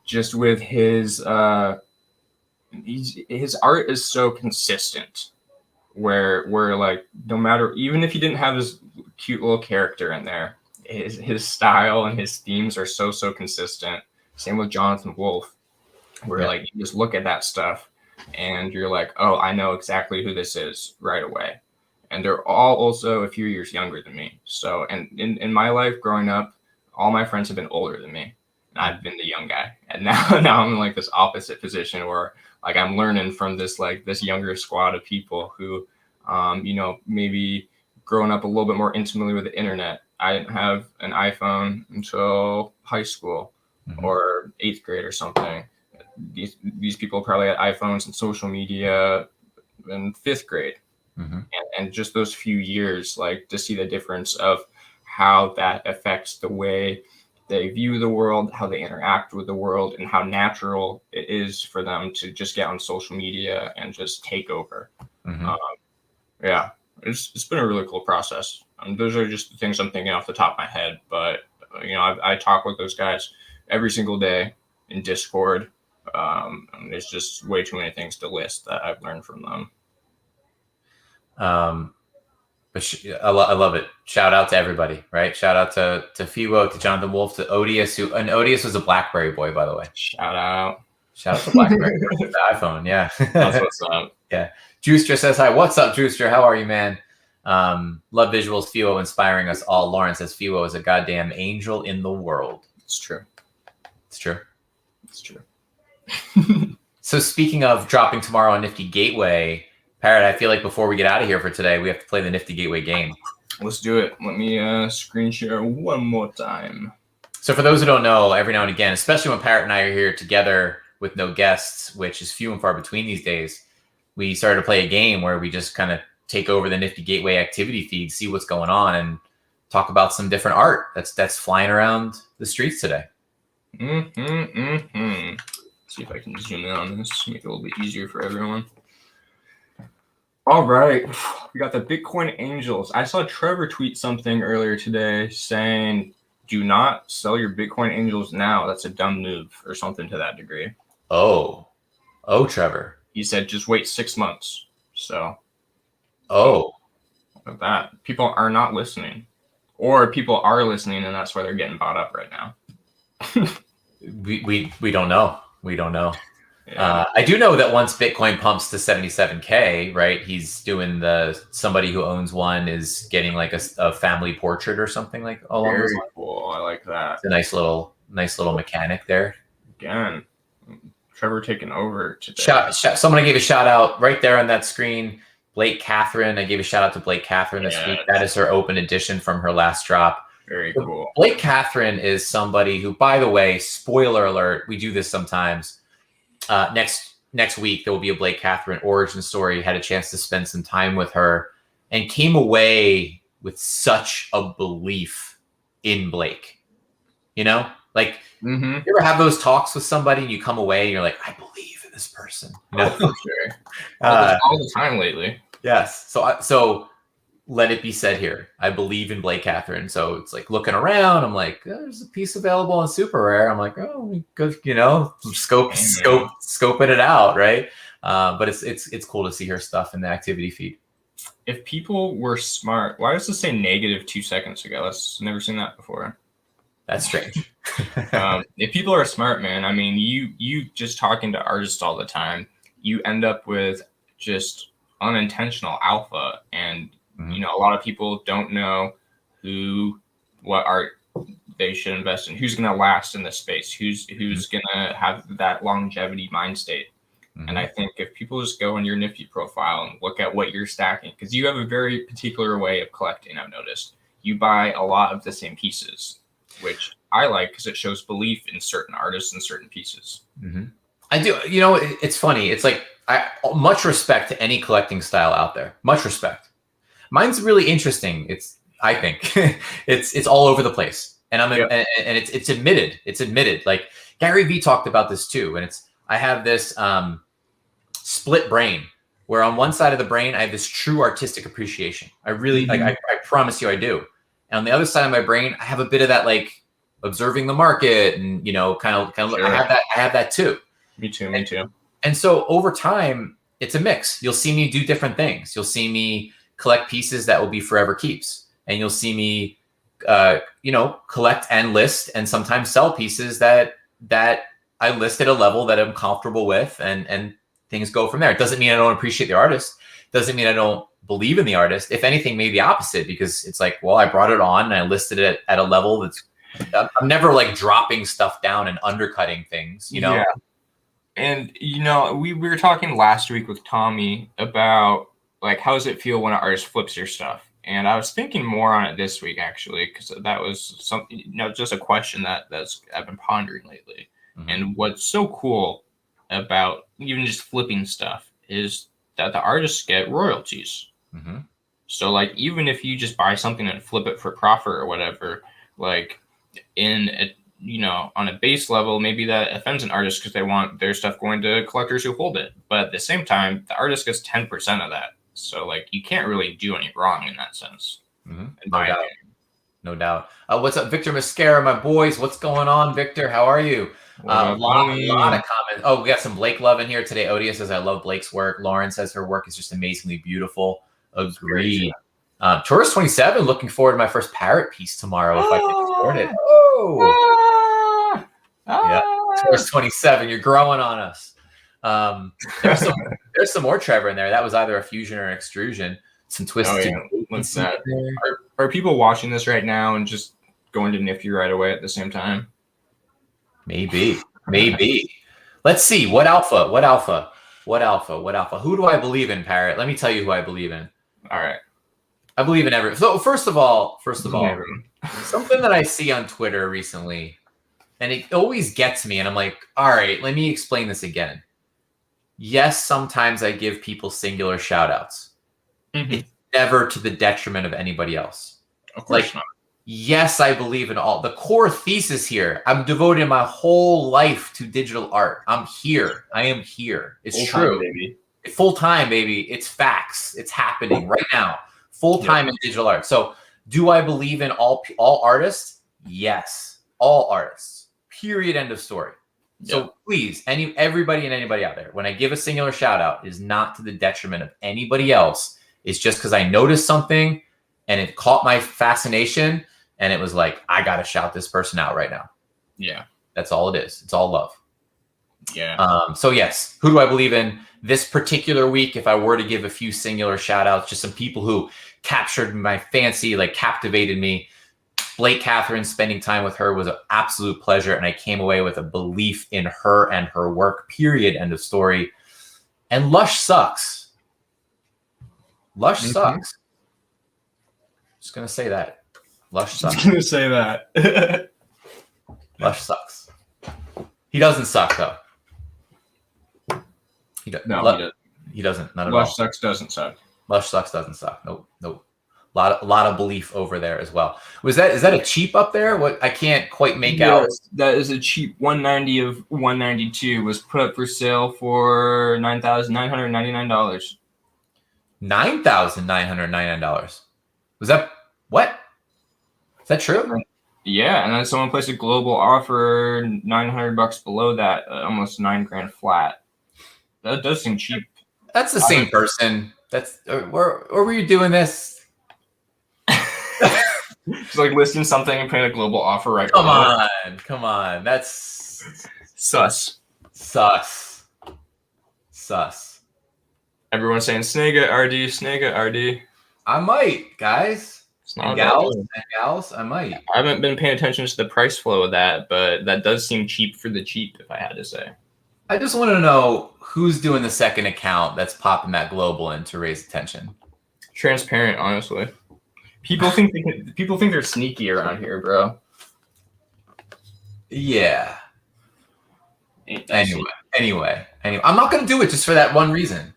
[SPEAKER 2] Just with his art is so consistent, where like no matter, even if he didn't have his cute little character in there, his style and his themes are so consistent. Same with Jonathan Wolf, where like you just look at that stuff and you're like, oh, I know exactly who this is right away. And they're all also a few years younger than me. So, and in my life growing up, all my friends have been older than me, and I've been the young guy. And now I'm in like this opposite position where like I'm learning from this younger squad of people who, maybe growing up a little bit more intimately with the internet. I didn't have an iPhone until high school or 8th grade or something. These people probably had iPhones and social media in 5th grade. And just those few years, like to see the difference of how that affects the way they view the world, how they interact with the world, and how natural it is for them to just get on social media and just take over. It's been a really cool process. Those are just the things I'm thinking off the top of my head. But I talk with those guys every single day in Discord. And there's just way too many things to list that I've learned from them.
[SPEAKER 3] But I love it. Shout out to everybody, right? Shout out to Fiwo, to Jonathan Wolf, to Odious, and Odious was a BlackBerry boy, by the way.
[SPEAKER 2] Shout out
[SPEAKER 3] to BlackBerry, the iPhone, yeah.
[SPEAKER 2] That's what's up.
[SPEAKER 3] Yeah. Juicer says hi. What's up, Juicer? How are you, man? Love visuals. Fiwo inspiring us all. Lauren says Fiwo is a goddamn angel in the world.
[SPEAKER 2] It's true.
[SPEAKER 3] It's true.
[SPEAKER 2] It's true.
[SPEAKER 3] So speaking of dropping tomorrow on Nifty Gateway, Parrot, I feel like before we get out of here for today, we have to play the Nifty Gateway game.
[SPEAKER 2] Let's do it. Let me screen share one more time.
[SPEAKER 3] So for those who don't know, every now and again, especially when Parrot and I are here together with no guests, which is few and far between these days, we started to play a game where we just kind of take over the Nifty Gateway activity feed, see what's going on, and talk about some different art that's flying around the streets today.
[SPEAKER 2] See if I can zoom in on this, make it a little bit easier for everyone. All right, we got the Bitcoin Angels. I saw Trevor tweet something earlier today saying, "Do not sell your Bitcoin Angels now. That's a dumb move," or something to that degree.
[SPEAKER 3] Oh, Trevor.
[SPEAKER 2] He said, "Just wait 6 months." So,
[SPEAKER 3] Oh,
[SPEAKER 2] look at that. People are not listening, or people are listening, and that's why they're getting bought up right now.
[SPEAKER 3] we don't know. We don't know.
[SPEAKER 2] Yeah.
[SPEAKER 3] I do know that once Bitcoin pumps to 77K, right? He's doing somebody who owns one is getting like a family portrait or something like along those
[SPEAKER 2] Very
[SPEAKER 3] lines.
[SPEAKER 2] cool. I like that.
[SPEAKER 3] It's a nice little mechanic there.
[SPEAKER 2] Again, Trevor taking over today.
[SPEAKER 3] Someone gave a shout out right there on that screen. Blake Catherine. I gave a shout out to Blake Catherine this week. That is her open edition from her last drop.
[SPEAKER 2] Very cool.
[SPEAKER 3] Blake Catherine is somebody who, by the way, spoiler alert, we do this sometimes. Next week, there will be a Blake Catherine origin story. Had a chance to spend some time with her and came away with such a belief in Blake. You know, like
[SPEAKER 2] Mm-hmm.
[SPEAKER 3] you ever have those talks with somebody and you come away and you're like, I believe in this person. You know?
[SPEAKER 2] For sure. All the time lately.
[SPEAKER 3] Yes. So let it be said here. I believe in Blake Catherine. So it's like looking around. I'm like, there's a piece available on Super Rare. I'm like, oh, good, you know, scoping it out, right? But it's cool to see her stuff in the activity feed.
[SPEAKER 2] If people were smart, why does this say negative 2 seconds ago? That's never seen that before.
[SPEAKER 3] That's strange.
[SPEAKER 2] If people are smart, man, I mean, you just talking to artists all the time, you end up with just unintentional alpha, and you know, a lot of people don't know what art they should invest in, who's going to last in this space, who's going to have that longevity mind state. And I think if people just go on your Nifty profile and look at what you're stacking, because you have a very particular way of collecting, I've noticed. You buy a lot of the same pieces, which I like because it shows belief in certain artists and certain pieces.
[SPEAKER 3] I do. You know, it's funny. It's like much respect to any collecting style out there. Much respect. Mine's really interesting. I think it's all over the place, and it's admitted. It's admitted. Like Gary Vee talked about this too, and I have this split brain where on one side of the brain I have this true artistic appreciation. I really like. I promise you, I do. And on the other side of my brain, I have a bit of that like observing the market, and you know, kind of. Sure. I have that too.
[SPEAKER 2] Me too.
[SPEAKER 3] And so over time, it's a mix. You'll see me do different things. You'll see me collect pieces that will be forever keeps, and you'll see me, collect and list, and sometimes sell pieces that I list at a level that I'm comfortable with, and things go from there. It doesn't mean I don't appreciate the artist. Doesn't mean I don't believe in the artist. If anything, maybe the opposite, because it's like, well, I brought it on and I listed it at a level that's. I'm never like dropping stuff down and undercutting things, you know.
[SPEAKER 2] Yeah. And you know, we were talking last week with Tommy about like how does it feel when an artist flips your stuff, and I was thinking more on it this week actually, because that was something, you know, just a question that's I've been pondering lately. And what's so cool about even just flipping stuff is that the artists get royalties. So like even if you just buy something and flip it for profit or whatever, like on a base level, maybe that offends an artist because they want their stuff going to collectors who hold it. But at the same time, the artist gets 10% of that. So like you can't really do any wrong in that sense.
[SPEAKER 3] No doubt. What's up, Victor Mascara, my boys? What's going on, Victor? How are you? A lot of comments. Oh, we got some Blake love in here today. Odia says, I love Blake's work. Lauren says her work is just amazingly beautiful. Agreed. Tourist 27, looking forward to my first Parrot piece tomorrow if I can afford it. Yeah, Tourist 27, you're growing on us. There's some more Trevor in there. That was either a fusion or an extrusion. Some twisted.
[SPEAKER 2] What's that? Are people watching this right now and just going to Nifty right away at the same time?
[SPEAKER 3] Maybe. Let's see. What alpha? Who do I believe in, Parrot? Let me tell you who I believe in.
[SPEAKER 2] All right.
[SPEAKER 3] I believe in everyone. So first of all,
[SPEAKER 2] Everyone.
[SPEAKER 3] something that I see on Twitter recently, and it always gets me, and I'm like, all right, let me explain this again. Yes, sometimes I give people singular shout outs.
[SPEAKER 2] Mhm.
[SPEAKER 3] It's never to the detriment of anybody else.
[SPEAKER 2] Of course
[SPEAKER 3] Like,
[SPEAKER 2] not.
[SPEAKER 3] yes, I believe in all the core thesis here. I'm devoting my whole life to digital art. I'm here. I am here. It's
[SPEAKER 2] Full-time,
[SPEAKER 3] true.
[SPEAKER 2] baby.
[SPEAKER 3] Full time, baby. It's facts. It's happening right now. Full time in digital art. So, do I believe in all artists? Yes, all artists. Period. End of story. So please, everybody and anybody out there, when I give a singular shout out, is not to the detriment of anybody else. It's just because I noticed something and it caught my fascination, and it was like, I gotta shout this person out right now.
[SPEAKER 2] Yeah.
[SPEAKER 3] That's all it is. It's all love.
[SPEAKER 2] Yeah.
[SPEAKER 3] So yes, who do I believe in this particular week? If I were to give a few singular shout outs, just some people who captured my fancy, like captivated me. Blake Catherine, spending time with her was an absolute pleasure, and I came away with a belief in her and her work, period, end of story. And Lush sucks. Lush sucks. Just going to say that. Lush
[SPEAKER 2] I
[SPEAKER 3] sucks.
[SPEAKER 2] was gonna say that.
[SPEAKER 3] Lush sucks. He doesn't suck, though. He doesn't. Not at all.
[SPEAKER 2] Lush sucks doesn't suck.
[SPEAKER 3] Lush sucks doesn't suck. Nope. A lot of belief over there as well. Is that a cheap up there? What I can't quite make out.
[SPEAKER 2] That is a cheap 190 of 192 was put up for sale for $9,999.
[SPEAKER 3] $9,999. Was that what? Is that true?
[SPEAKER 2] Yeah, and then someone placed a global offer $900 below that, almost $9,000 flat. That does seem cheap.
[SPEAKER 3] That's the same person. That's or were you doing this?
[SPEAKER 2] Just like listing something and putting a global offer right.
[SPEAKER 3] Come
[SPEAKER 2] below it.
[SPEAKER 3] on. That's
[SPEAKER 2] Sus.
[SPEAKER 3] Everyone's
[SPEAKER 2] saying Snega RD.
[SPEAKER 3] I might, guys.
[SPEAKER 2] It's not
[SPEAKER 3] And
[SPEAKER 2] gals.
[SPEAKER 3] gals, I might.
[SPEAKER 2] I haven't been paying attention to the price flow of that, but that does seem cheap for the cheap, if I had to say.
[SPEAKER 3] I just want to know who's doing the second account that's popping that global in to raise attention.
[SPEAKER 2] Transparent, honestly. People think they're sneaky around here, bro.
[SPEAKER 3] Yeah.
[SPEAKER 2] Ain't that
[SPEAKER 3] Anyway, I'm not going to do it just for that one reason.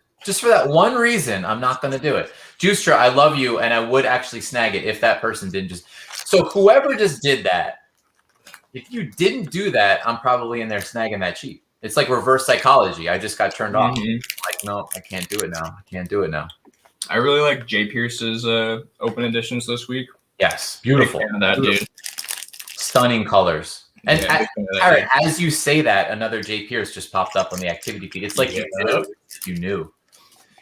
[SPEAKER 3] I'm not going to do it. Juicer, I love you, and I would actually snag it if that person didn't just. So whoever just did that, if you didn't do that, I'm probably in there snagging that cheap. It's like reverse psychology. I just got turned off. Like, no, I can't do it now.
[SPEAKER 2] I really like Jay Pierce's open editions this week.
[SPEAKER 3] Yes, beautiful.
[SPEAKER 2] Big fan of that, dude.
[SPEAKER 3] Stunning colors. And
[SPEAKER 2] Yeah, big fan of that,
[SPEAKER 3] Aaron, as you say that, another Jay Pierce just popped up on the activity feed. It's like you knew.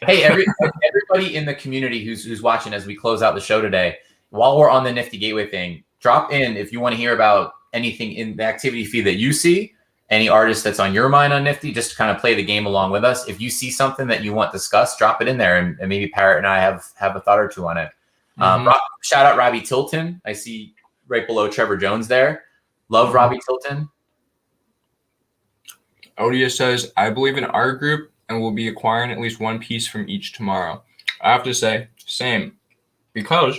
[SPEAKER 3] Hey, everybody in the community who's watching as we close out the show today, while we're on the Nifty Gateway thing, drop in if you want to hear about anything in the activity feed that you see, any artist that's on your mind on Nifty, just to kind of play the game along with us. If you see something that you want discussed, drop it in there, and maybe Parrot and I have a thought or two on it. Shout out Robbie Tilton. I see right below Trevor Jones there. Love Robbie Tilton.
[SPEAKER 2] Odia says, I believe in our group and will be acquiring at least one piece from each tomorrow. I have to say, same. Because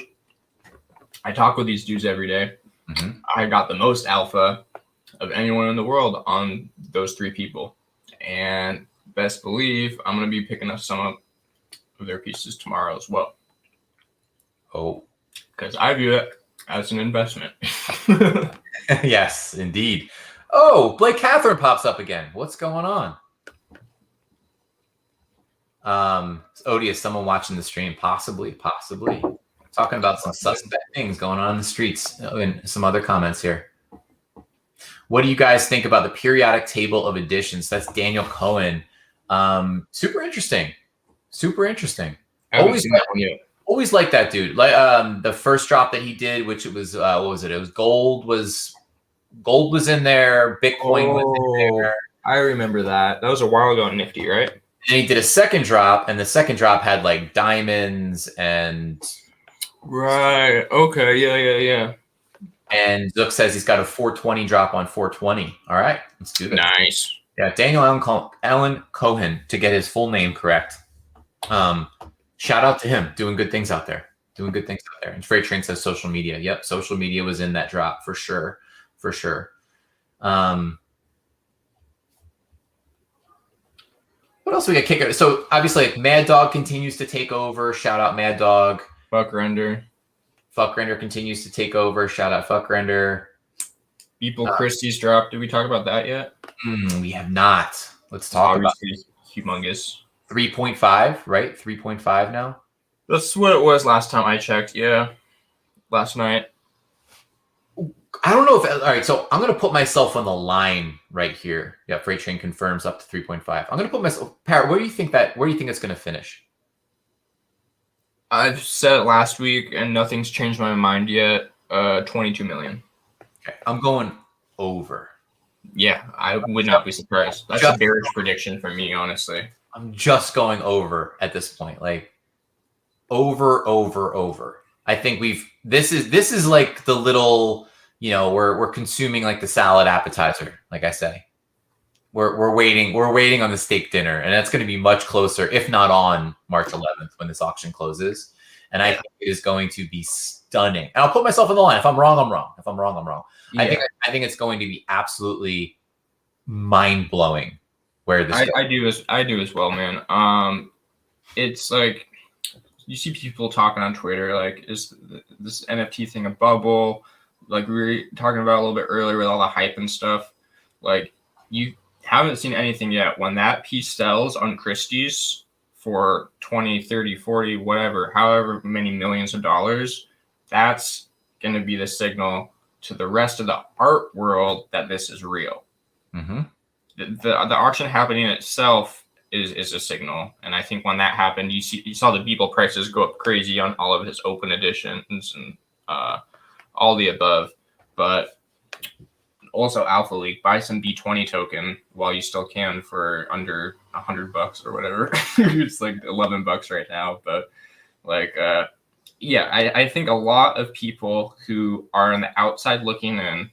[SPEAKER 2] I talk with these dudes every day.
[SPEAKER 3] Mm-hmm.
[SPEAKER 2] I got the most alpha of anyone in the world on those three people. And best believe I'm going to be picking up some of their pieces tomorrow as well.
[SPEAKER 3] Oh.
[SPEAKER 2] Because I view it as an investment.
[SPEAKER 3] Yes, indeed. Oh, Blake Catherine pops up again. What's going on? Odie, is someone watching the stream? Possibly. Talking about some suspect things going on in the streets. And some other comments here. What do you guys think about the periodic table of additions? That's Daniel Cohen. Super interesting.
[SPEAKER 2] I haven't seen that one yet.
[SPEAKER 3] Always like that dude. Like the first drop that he did, which it was what was it? It was gold was in there, Bitcoin was in there.
[SPEAKER 2] I remember that. That was a while ago on Nifty, right?
[SPEAKER 3] And he did a second drop, and the second drop had like diamonds and
[SPEAKER 2] Right. Okay. Yeah.
[SPEAKER 3] And Zook says he's got a 420 drop on 420. All right, let's do this.
[SPEAKER 2] Nice.
[SPEAKER 3] Yeah, Daniel Allen Cohen, to get his full name correct. Shout out to him, doing good things out there. And Freight Train says social media. Yep, social media was in that drop for sure. What else we got kicker? So obviously, like, Mad Dog continues to take over. Shout out Mad Dog.
[SPEAKER 2] Fuck Render.
[SPEAKER 3] Fuck Render continues to take over. Shout out Fuck Render.
[SPEAKER 2] People Christie's drop. Did we talk about that yet?
[SPEAKER 3] We have not. Let's talk about
[SPEAKER 2] humongous.
[SPEAKER 3] 3.5, right? 3.5 now.
[SPEAKER 2] That's what it was last time I checked. Yeah, last night.
[SPEAKER 3] I don't know if. All right, so I'm going to put myself on the line right here. Yeah, Freight Train confirms up to 3.5. I'm going to put myself. Parrot, where do you think it's going to finish?
[SPEAKER 2] I've said it last week, and nothing's changed my mind yet. 22 million.
[SPEAKER 3] Okay, I'm going over.
[SPEAKER 2] Yeah, I would not be surprised. That's a bearish prediction for me, honestly.
[SPEAKER 3] I'm just going over at this point, like over. I think this is like the little, we're consuming like the salad appetizer, like I say. We're waiting on the steak dinner, and that's going to be much closer, if not on March 11th when this auction closes. And I think it is going to be stunning. And I'll put myself on the line. If I'm wrong, I'm wrong. Yeah. I think it's going to be absolutely mind blowing where this.
[SPEAKER 2] I do as well, man. It's like you see people talking on Twitter like, is this NFT thing a bubble? Like we were talking about a little bit earlier with all the hype and stuff. Like you haven't seen anything yet. When that piece sells on Christie's for 20, 30, 40, whatever, however many millions of dollars, that's going to be the signal to the rest of the art world that this is real.
[SPEAKER 3] Mm-hmm.
[SPEAKER 2] The auction happening itself is a signal, and I think when that happened, you saw the Beeple prices go up crazy on all of his open editions and all the above. But also Alpha League, buy some B20 token while you still can for under $100 or whatever. It's like $11 right now, but like yeah, I think a lot of people who are on the outside looking in,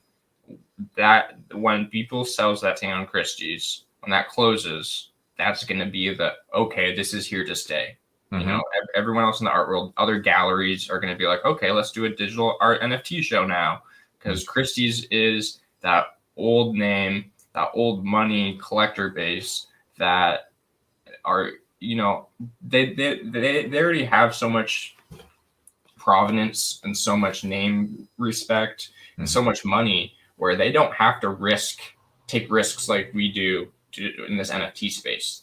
[SPEAKER 2] that when people sells that thing on Christie's, when that closes, that's going to be okay, this is here to stay.
[SPEAKER 3] Mm-hmm.
[SPEAKER 2] Everyone else in the art world, other galleries are going to be like, okay, let's do a digital art NFT show now, because Christie's is that old name, that old money collector base that are, they already have so much provenance and so much name respect and so much money where they don't have to take risks like we do in this NFT space.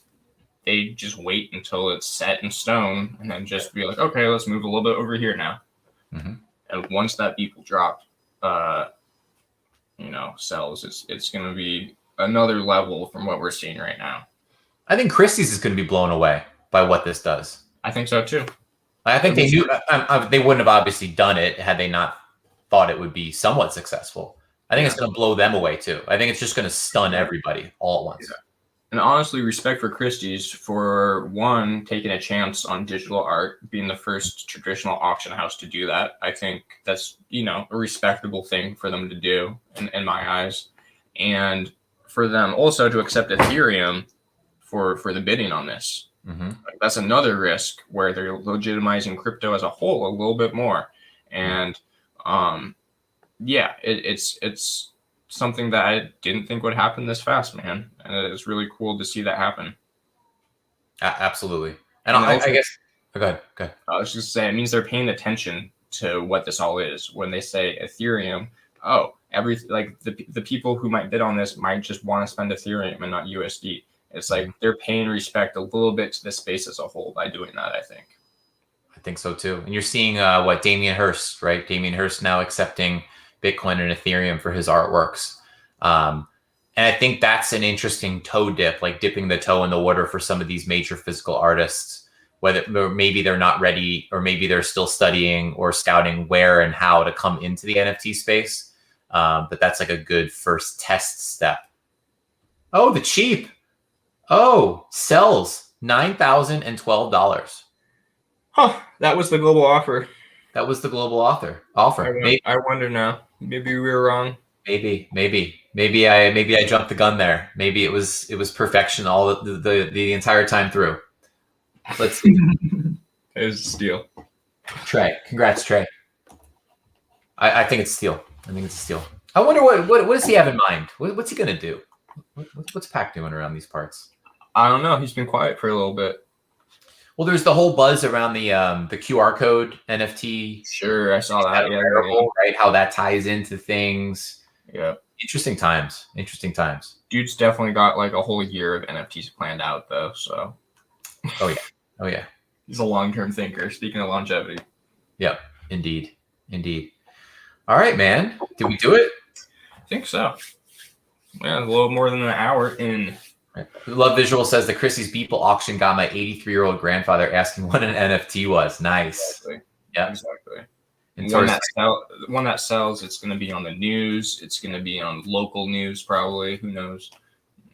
[SPEAKER 2] They just wait until it's set in stone and then just be like, okay, let's move a little bit over here now.
[SPEAKER 3] Mm-hmm.
[SPEAKER 2] And once that Beeple drop, sells, it's going to be another level from what we're seeing right now.
[SPEAKER 3] I think Christie's is going to be blown away by what this does.
[SPEAKER 2] I think so too.
[SPEAKER 3] I think they knew they wouldn't have obviously done it had they not thought it would be somewhat successful. I think it's going to blow them away too. I think it's just going to stun everybody all at once.
[SPEAKER 2] Yeah. And honestly, respect for Christie's for one, taking a chance on digital art, being the first traditional auction house to do that. I think that's, a respectable thing for them to do in my eyes. And for them also to accept Ethereum for the bidding on this.
[SPEAKER 3] Mm-hmm.
[SPEAKER 2] Like, that's another risk where they're legitimizing crypto as a whole a little bit more. And it's something that I didn't think would happen this fast, man. And it's really cool to see that happen.
[SPEAKER 3] Absolutely. And I guess, go ahead.
[SPEAKER 2] I was just saying, it means they're paying attention to what this all is. When they say Ethereum, the people who might bid on this might just want to spend Ethereum and not USD. It's like they're paying respect a little bit to the space as a whole by doing that, I think.
[SPEAKER 3] I think so too. And you're seeing Damien Hirst, right? Damien Hirst now accepting Bitcoin and Ethereum for his artworks. And I think that's an interesting toe dip, like dipping the toe in the water for some of these major physical artists, whether maybe they're not ready or maybe they're still studying or scouting where and how to come into the NFT space. But that's like a good first test step. Oh, the cheap. Oh, sells $9,012.
[SPEAKER 2] Huh, that was the global offer.
[SPEAKER 3] That was the global offer.
[SPEAKER 2] I wonder now. Maybe we were wrong.
[SPEAKER 3] Maybe I jumped the gun there. Maybe it was perfection all the entire time through. Let's see.
[SPEAKER 2] It was a steal.
[SPEAKER 3] Trey, congrats, Trey. I think it's a steal. I wonder what does he have in mind? What's he gonna do? What's Pac doing around these parts?
[SPEAKER 2] I don't know. He's been quiet for a little bit.
[SPEAKER 3] Well, there's the whole buzz around the QR code NFT.
[SPEAKER 2] Sure, I saw that. Yeah,
[SPEAKER 3] right? How that ties into things.
[SPEAKER 2] yeah.
[SPEAKER 3] Interesting times.
[SPEAKER 2] Dude's definitely got like a whole year of NFTs planned out though. So.
[SPEAKER 3] Oh yeah.
[SPEAKER 2] He's a long-term thinker. Speaking of longevity.
[SPEAKER 3] Yep. Indeed. All right, man. Did we do it?
[SPEAKER 2] I think so. Yeah, a little more than an hour in.
[SPEAKER 3] Love Visual says the Chrissy's Beeple auction got my 83-year-old grandfather asking what an NFT was. Nice.
[SPEAKER 2] Exactly.
[SPEAKER 3] Yeah.
[SPEAKER 2] Exactly.
[SPEAKER 3] And
[SPEAKER 2] One that sells, it's going to be on the news. It's going to be on local news, probably. Who knows?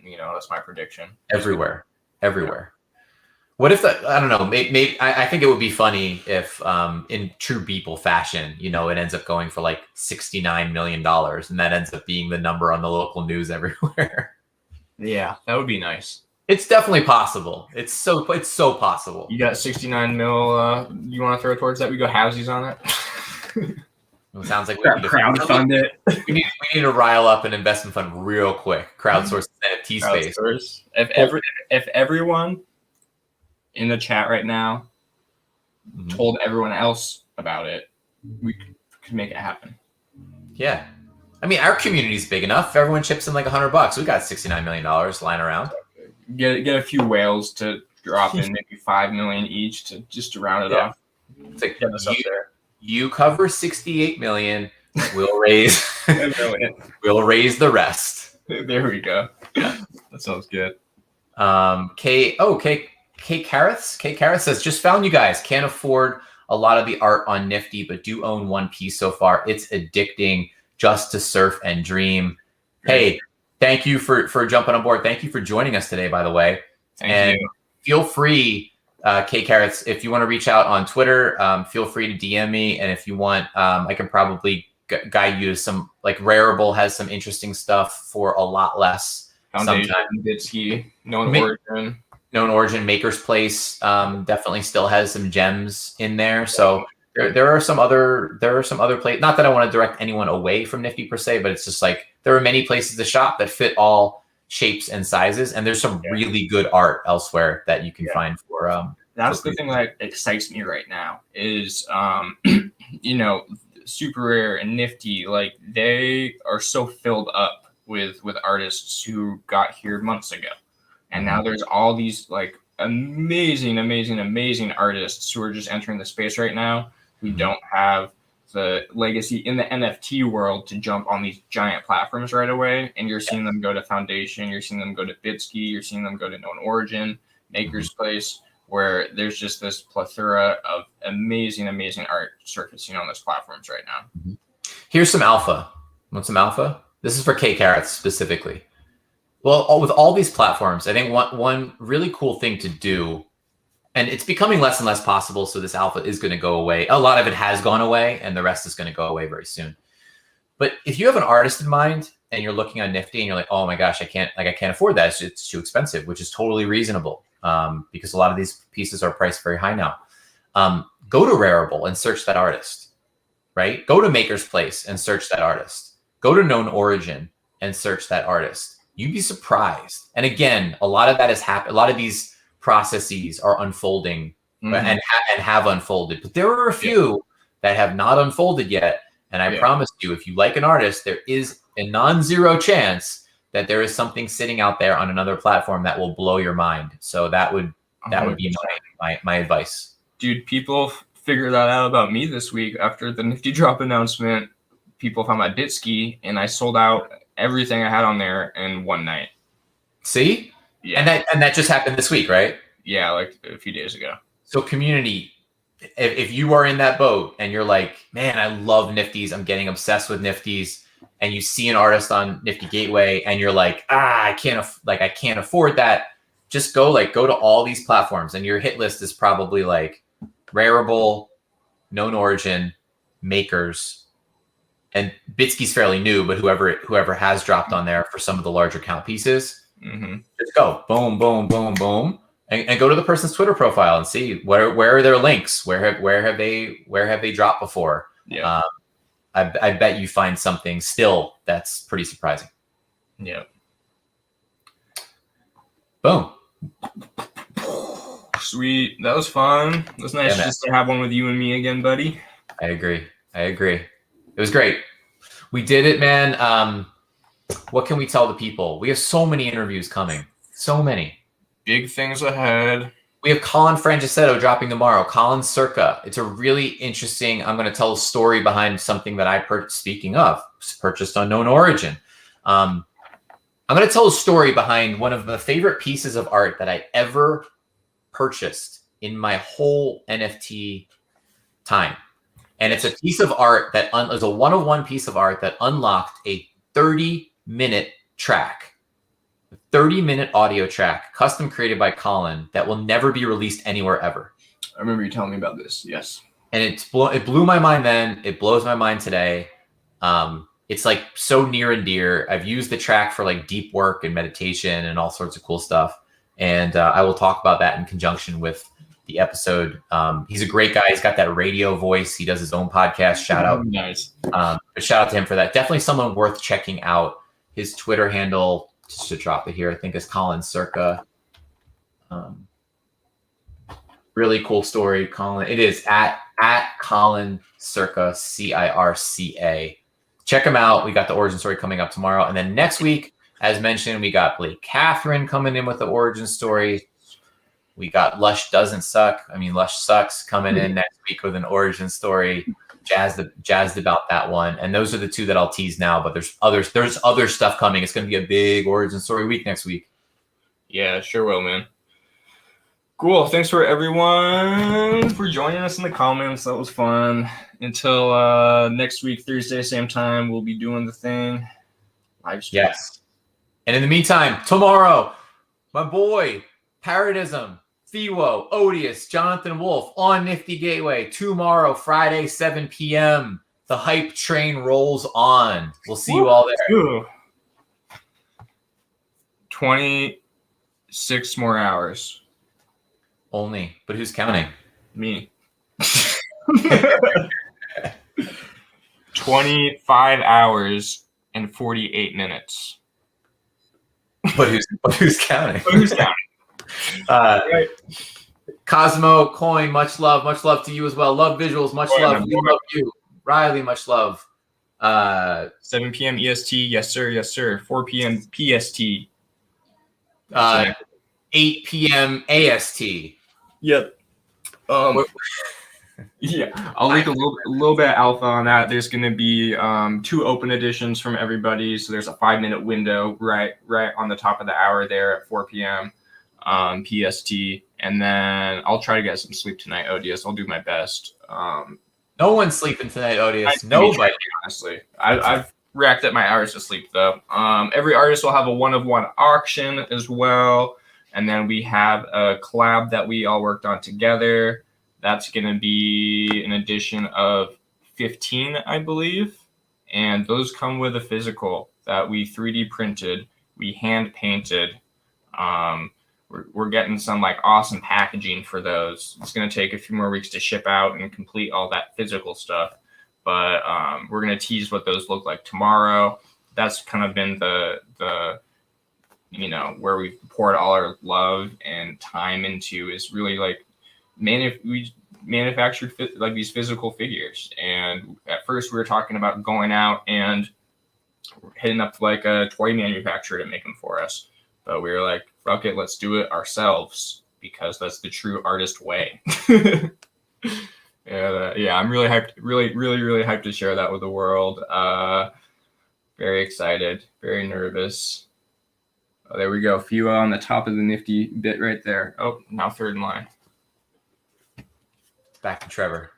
[SPEAKER 2] That's my prediction.
[SPEAKER 3] everywhere. What if I don't know, maybe I think it would be funny if in true Beeple fashion, it ends up going for like $69 million and that ends up being the number on the local news everywhere.
[SPEAKER 2] Yeah, that would be nice.
[SPEAKER 3] It's definitely possible. It's so possible.
[SPEAKER 2] You got 69 mil. You want to throw towards that? We go halvesies on it.
[SPEAKER 3] It sounds like we need to
[SPEAKER 2] crowdfund it.
[SPEAKER 3] We need to rile up an investment fund real quick. Crowdsource NFT space.
[SPEAKER 2] Crowdsource. If everyone in the chat right now told everyone else about it, we could make it happen.
[SPEAKER 3] Yeah. I mean, our community is big enough. If everyone chips in like $100, we got $69 million lying around.
[SPEAKER 2] Get a few whales to drop in maybe 5 million each to round it off.
[SPEAKER 3] It's like,
[SPEAKER 2] Get us up there.
[SPEAKER 3] You cover 68 million. We'll raise the rest.
[SPEAKER 2] There we go. That sounds good.
[SPEAKER 3] K Kareth says, just found you guys. Can't afford a lot of the art on Nifty, but do own one piece so far. It's addicting just to surf and dream. Hey, thank you for jumping on board. Thank you for joining us today, by the way.
[SPEAKER 2] Thank you.
[SPEAKER 3] Feel free, K Carrots, if you want to reach out on Twitter, feel free to DM me. And if you want, I can probably guide you to some, like Rarible has some interesting stuff for a lot less.
[SPEAKER 2] Foundation, Bitsky, Known Origin,
[SPEAKER 3] Maker's Place definitely still has some gems in there. So there are some other places. Not that I want to direct anyone away from Nifty per se, but it's just like there are many places to shop that fit all shapes and sizes, and there's some really good art elsewhere that you can find for.
[SPEAKER 2] That's the thing that excites me right now is Super Rare and Nifty, like they are so filled up with artists who got here months ago. And now there's all these like amazing artists who are just entering the space right now who don't have the legacy in the NFT world to jump on these giant platforms right away. And you're seeing them go to Foundation, you're seeing them go to Bitsky, you're seeing them go to Known Origin, Maker's Place, where there's just this plethora of amazing art surfacing on those platforms right now.
[SPEAKER 3] Here's some alpha. Want some alpha? This is for K Carrots specifically. Well, with all these platforms, I think one really cool thing to do, and it's becoming less and less possible, so this alpha is going to go away. A lot of it has gone away, and the rest is going to go away very soon. But if you have an artist in mind and you're looking on Nifty and you're like, oh my gosh, I can't afford that. It's too expensive, which is totally reasonable because a lot of these pieces are priced very high now. Go to Rarible and search that artist, right? Go to Maker's Place and search that artist. Go to Known Origin and search that artist. You'd be surprised. And again, a lot of that has happened. A lot of these processes are unfolding and have unfolded. But there are a few that have not unfolded yet. And I promise you, if you like an artist, there is a non-zero chance that there is something sitting out there on another platform that will blow your mind. So that would be my advice.
[SPEAKER 2] Dude, people figured that out about me this week after the Nifty drop announcement. People found my Bitsky, and I sold out everything I had on there in one night.
[SPEAKER 3] See? Yeah. And that just happened this week, right?
[SPEAKER 2] Yeah, like a few days ago.
[SPEAKER 3] So community, if you are in that boat and you're like, man, I love Nifties, I'm getting obsessed with Nifties, and you see an artist on Nifty Gateway and you're like, I can't afford that. Just go to all these platforms, and your hit list is probably like Rarible, known origin makers, and Bitsky's fairly new, but whoever has dropped on there for some of the larger count pieces, just go boom, boom, boom, boom, and go to the person's Twitter profile and see where are their links, where have they dropped before.
[SPEAKER 2] Yeah.
[SPEAKER 3] I bet you find something still that's pretty surprising.
[SPEAKER 2] Yeah.
[SPEAKER 3] Boom.
[SPEAKER 2] Sweet. That was fun. It was nice
[SPEAKER 3] Yeah, man.
[SPEAKER 2] just to have one with you and me again, buddy.
[SPEAKER 3] I agree. It was great. We did it, man. What can we tell the people? We have so many interviews coming. So many.
[SPEAKER 2] Big things ahead.
[SPEAKER 3] We have Colin Frangisetto dropping tomorrow. Colin Circa. It's a really interesting. I'm going to tell a story behind something that I purchased on Known Origin. I'm going to tell a story behind one of the favorite pieces of art that I ever purchased in my whole NFT time. And it's a piece of art that is a one-of-one piece of art that unlocked a 30-minute track, a 30-minute audio track, custom created by Colin, that will never be released anywhere ever.
[SPEAKER 2] I remember you telling me about this. Yes.
[SPEAKER 3] And it blew my mind then. It blows my mind today. It's like so near and dear. I've used the track for like deep work and meditation and all sorts of cool stuff. And I will talk about that in conjunction with the episode. He's a great guy. He's got that radio voice. He does his own podcast. Shout out.
[SPEAKER 2] Nice.
[SPEAKER 3] But shout out to him for that. Definitely someone worth checking out. His Twitter handle, just to drop it here, I think is Colin Circa. Really cool story, Colin. It is at Colin Circa, Circa. Check him out. We got the origin story coming up tomorrow. And then next week, as mentioned, we got Blake Catherine coming in with the origin story. We got Lush Sucks coming in next week with an origin story. Jazzed about that one. And those are the two that I'll tease now, but there's other stuff coming. It's going to be a big origin story week next week.
[SPEAKER 2] Yeah, sure will, man. Cool. Thanks for everyone for joining us in the comments. That was fun. Until next week, Thursday, same time, we'll be doing the thing. Live stream.
[SPEAKER 3] Yes. And in the meantime, tomorrow, my boy, Paradism, Thewo, Odious, Jonathan Wolf on Nifty Gateway. Tomorrow, Friday, 7 p.m. The hype train rolls on. We'll see you all there.
[SPEAKER 2] Ooh. 26 more hours.
[SPEAKER 3] Only. But who's counting?
[SPEAKER 2] Me. 25 hours and 48 minutes.
[SPEAKER 3] But who's counting?
[SPEAKER 2] Who's counting? Right.
[SPEAKER 3] Cosmo, Coin, much love to you as well. Love visuals, much
[SPEAKER 2] Coin,
[SPEAKER 3] love. We love you. Riley, much love.
[SPEAKER 2] 7 p.m. EST, yes sir. 4 p.m. PST.
[SPEAKER 3] 8 p.m. AST.
[SPEAKER 2] Yep. Yeah, I'll link a little bit of alpha on that. There's going to be 2 open editions from everybody. So there's a 5-minute window right on the top of the hour there at 4 p.m. PST. And then I'll try to get some sleep tonight, Odious. I'll do my best.
[SPEAKER 3] No one's sleeping tonight, Odious. Nobody.
[SPEAKER 2] Honestly. I've racked up my hours of sleep, though. Every artist will have a one-of-one auction as well. And then we have a collab that we all worked on together. That's going to be an edition of 15, I believe. And those come with a physical that we 3D printed. We hand painted. We're getting some like awesome packaging for those. It's going to take a few more weeks to ship out and complete all that physical stuff. But we're going to tease what those look like tomorrow. That's kind of been the where we've poured all our love and time into, is really like we manufactured like these physical figures. And at first we were talking about going out and hitting up like a toy manufacturer to make them for us, but we were like, fuck it, let's do it ourselves, because that's the true artist way. Yeah, I'm really hyped, really hyped to share that with the world. Very excited, very nervous. Oh, there we go. Fua on the top of the nifty bit right there. Oh, now third in line.
[SPEAKER 3] Back to Trevor.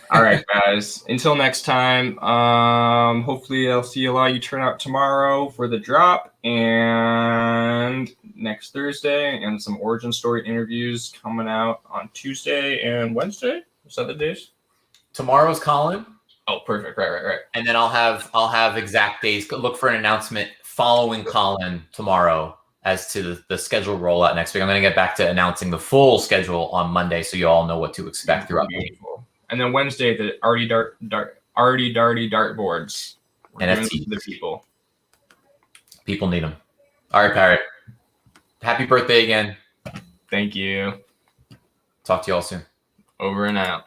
[SPEAKER 2] All right, guys. Until next time, hopefully I'll see a lot of you turn out tomorrow for the drop. and next Thursday, and some origin story interviews coming out on Tuesday and Wednesday. Is that the days?
[SPEAKER 3] Tomorrow's Colin,
[SPEAKER 2] Oh, perfect. Right.
[SPEAKER 3] and then I'll have exact days. Look for an announcement following Colin tomorrow as to the schedule rollout next week. I'm going to get back to announcing the full schedule on Monday, so you all know what to expect throughout the week.
[SPEAKER 2] Beautiful. And then Wednesday, the Arty Darty dartboards. We're giving
[SPEAKER 3] NFTs.
[SPEAKER 2] them to the people.
[SPEAKER 3] People need them. All right, Parrot. Happy birthday again.
[SPEAKER 2] Thank you.
[SPEAKER 3] Talk to you all soon.
[SPEAKER 2] Over and out.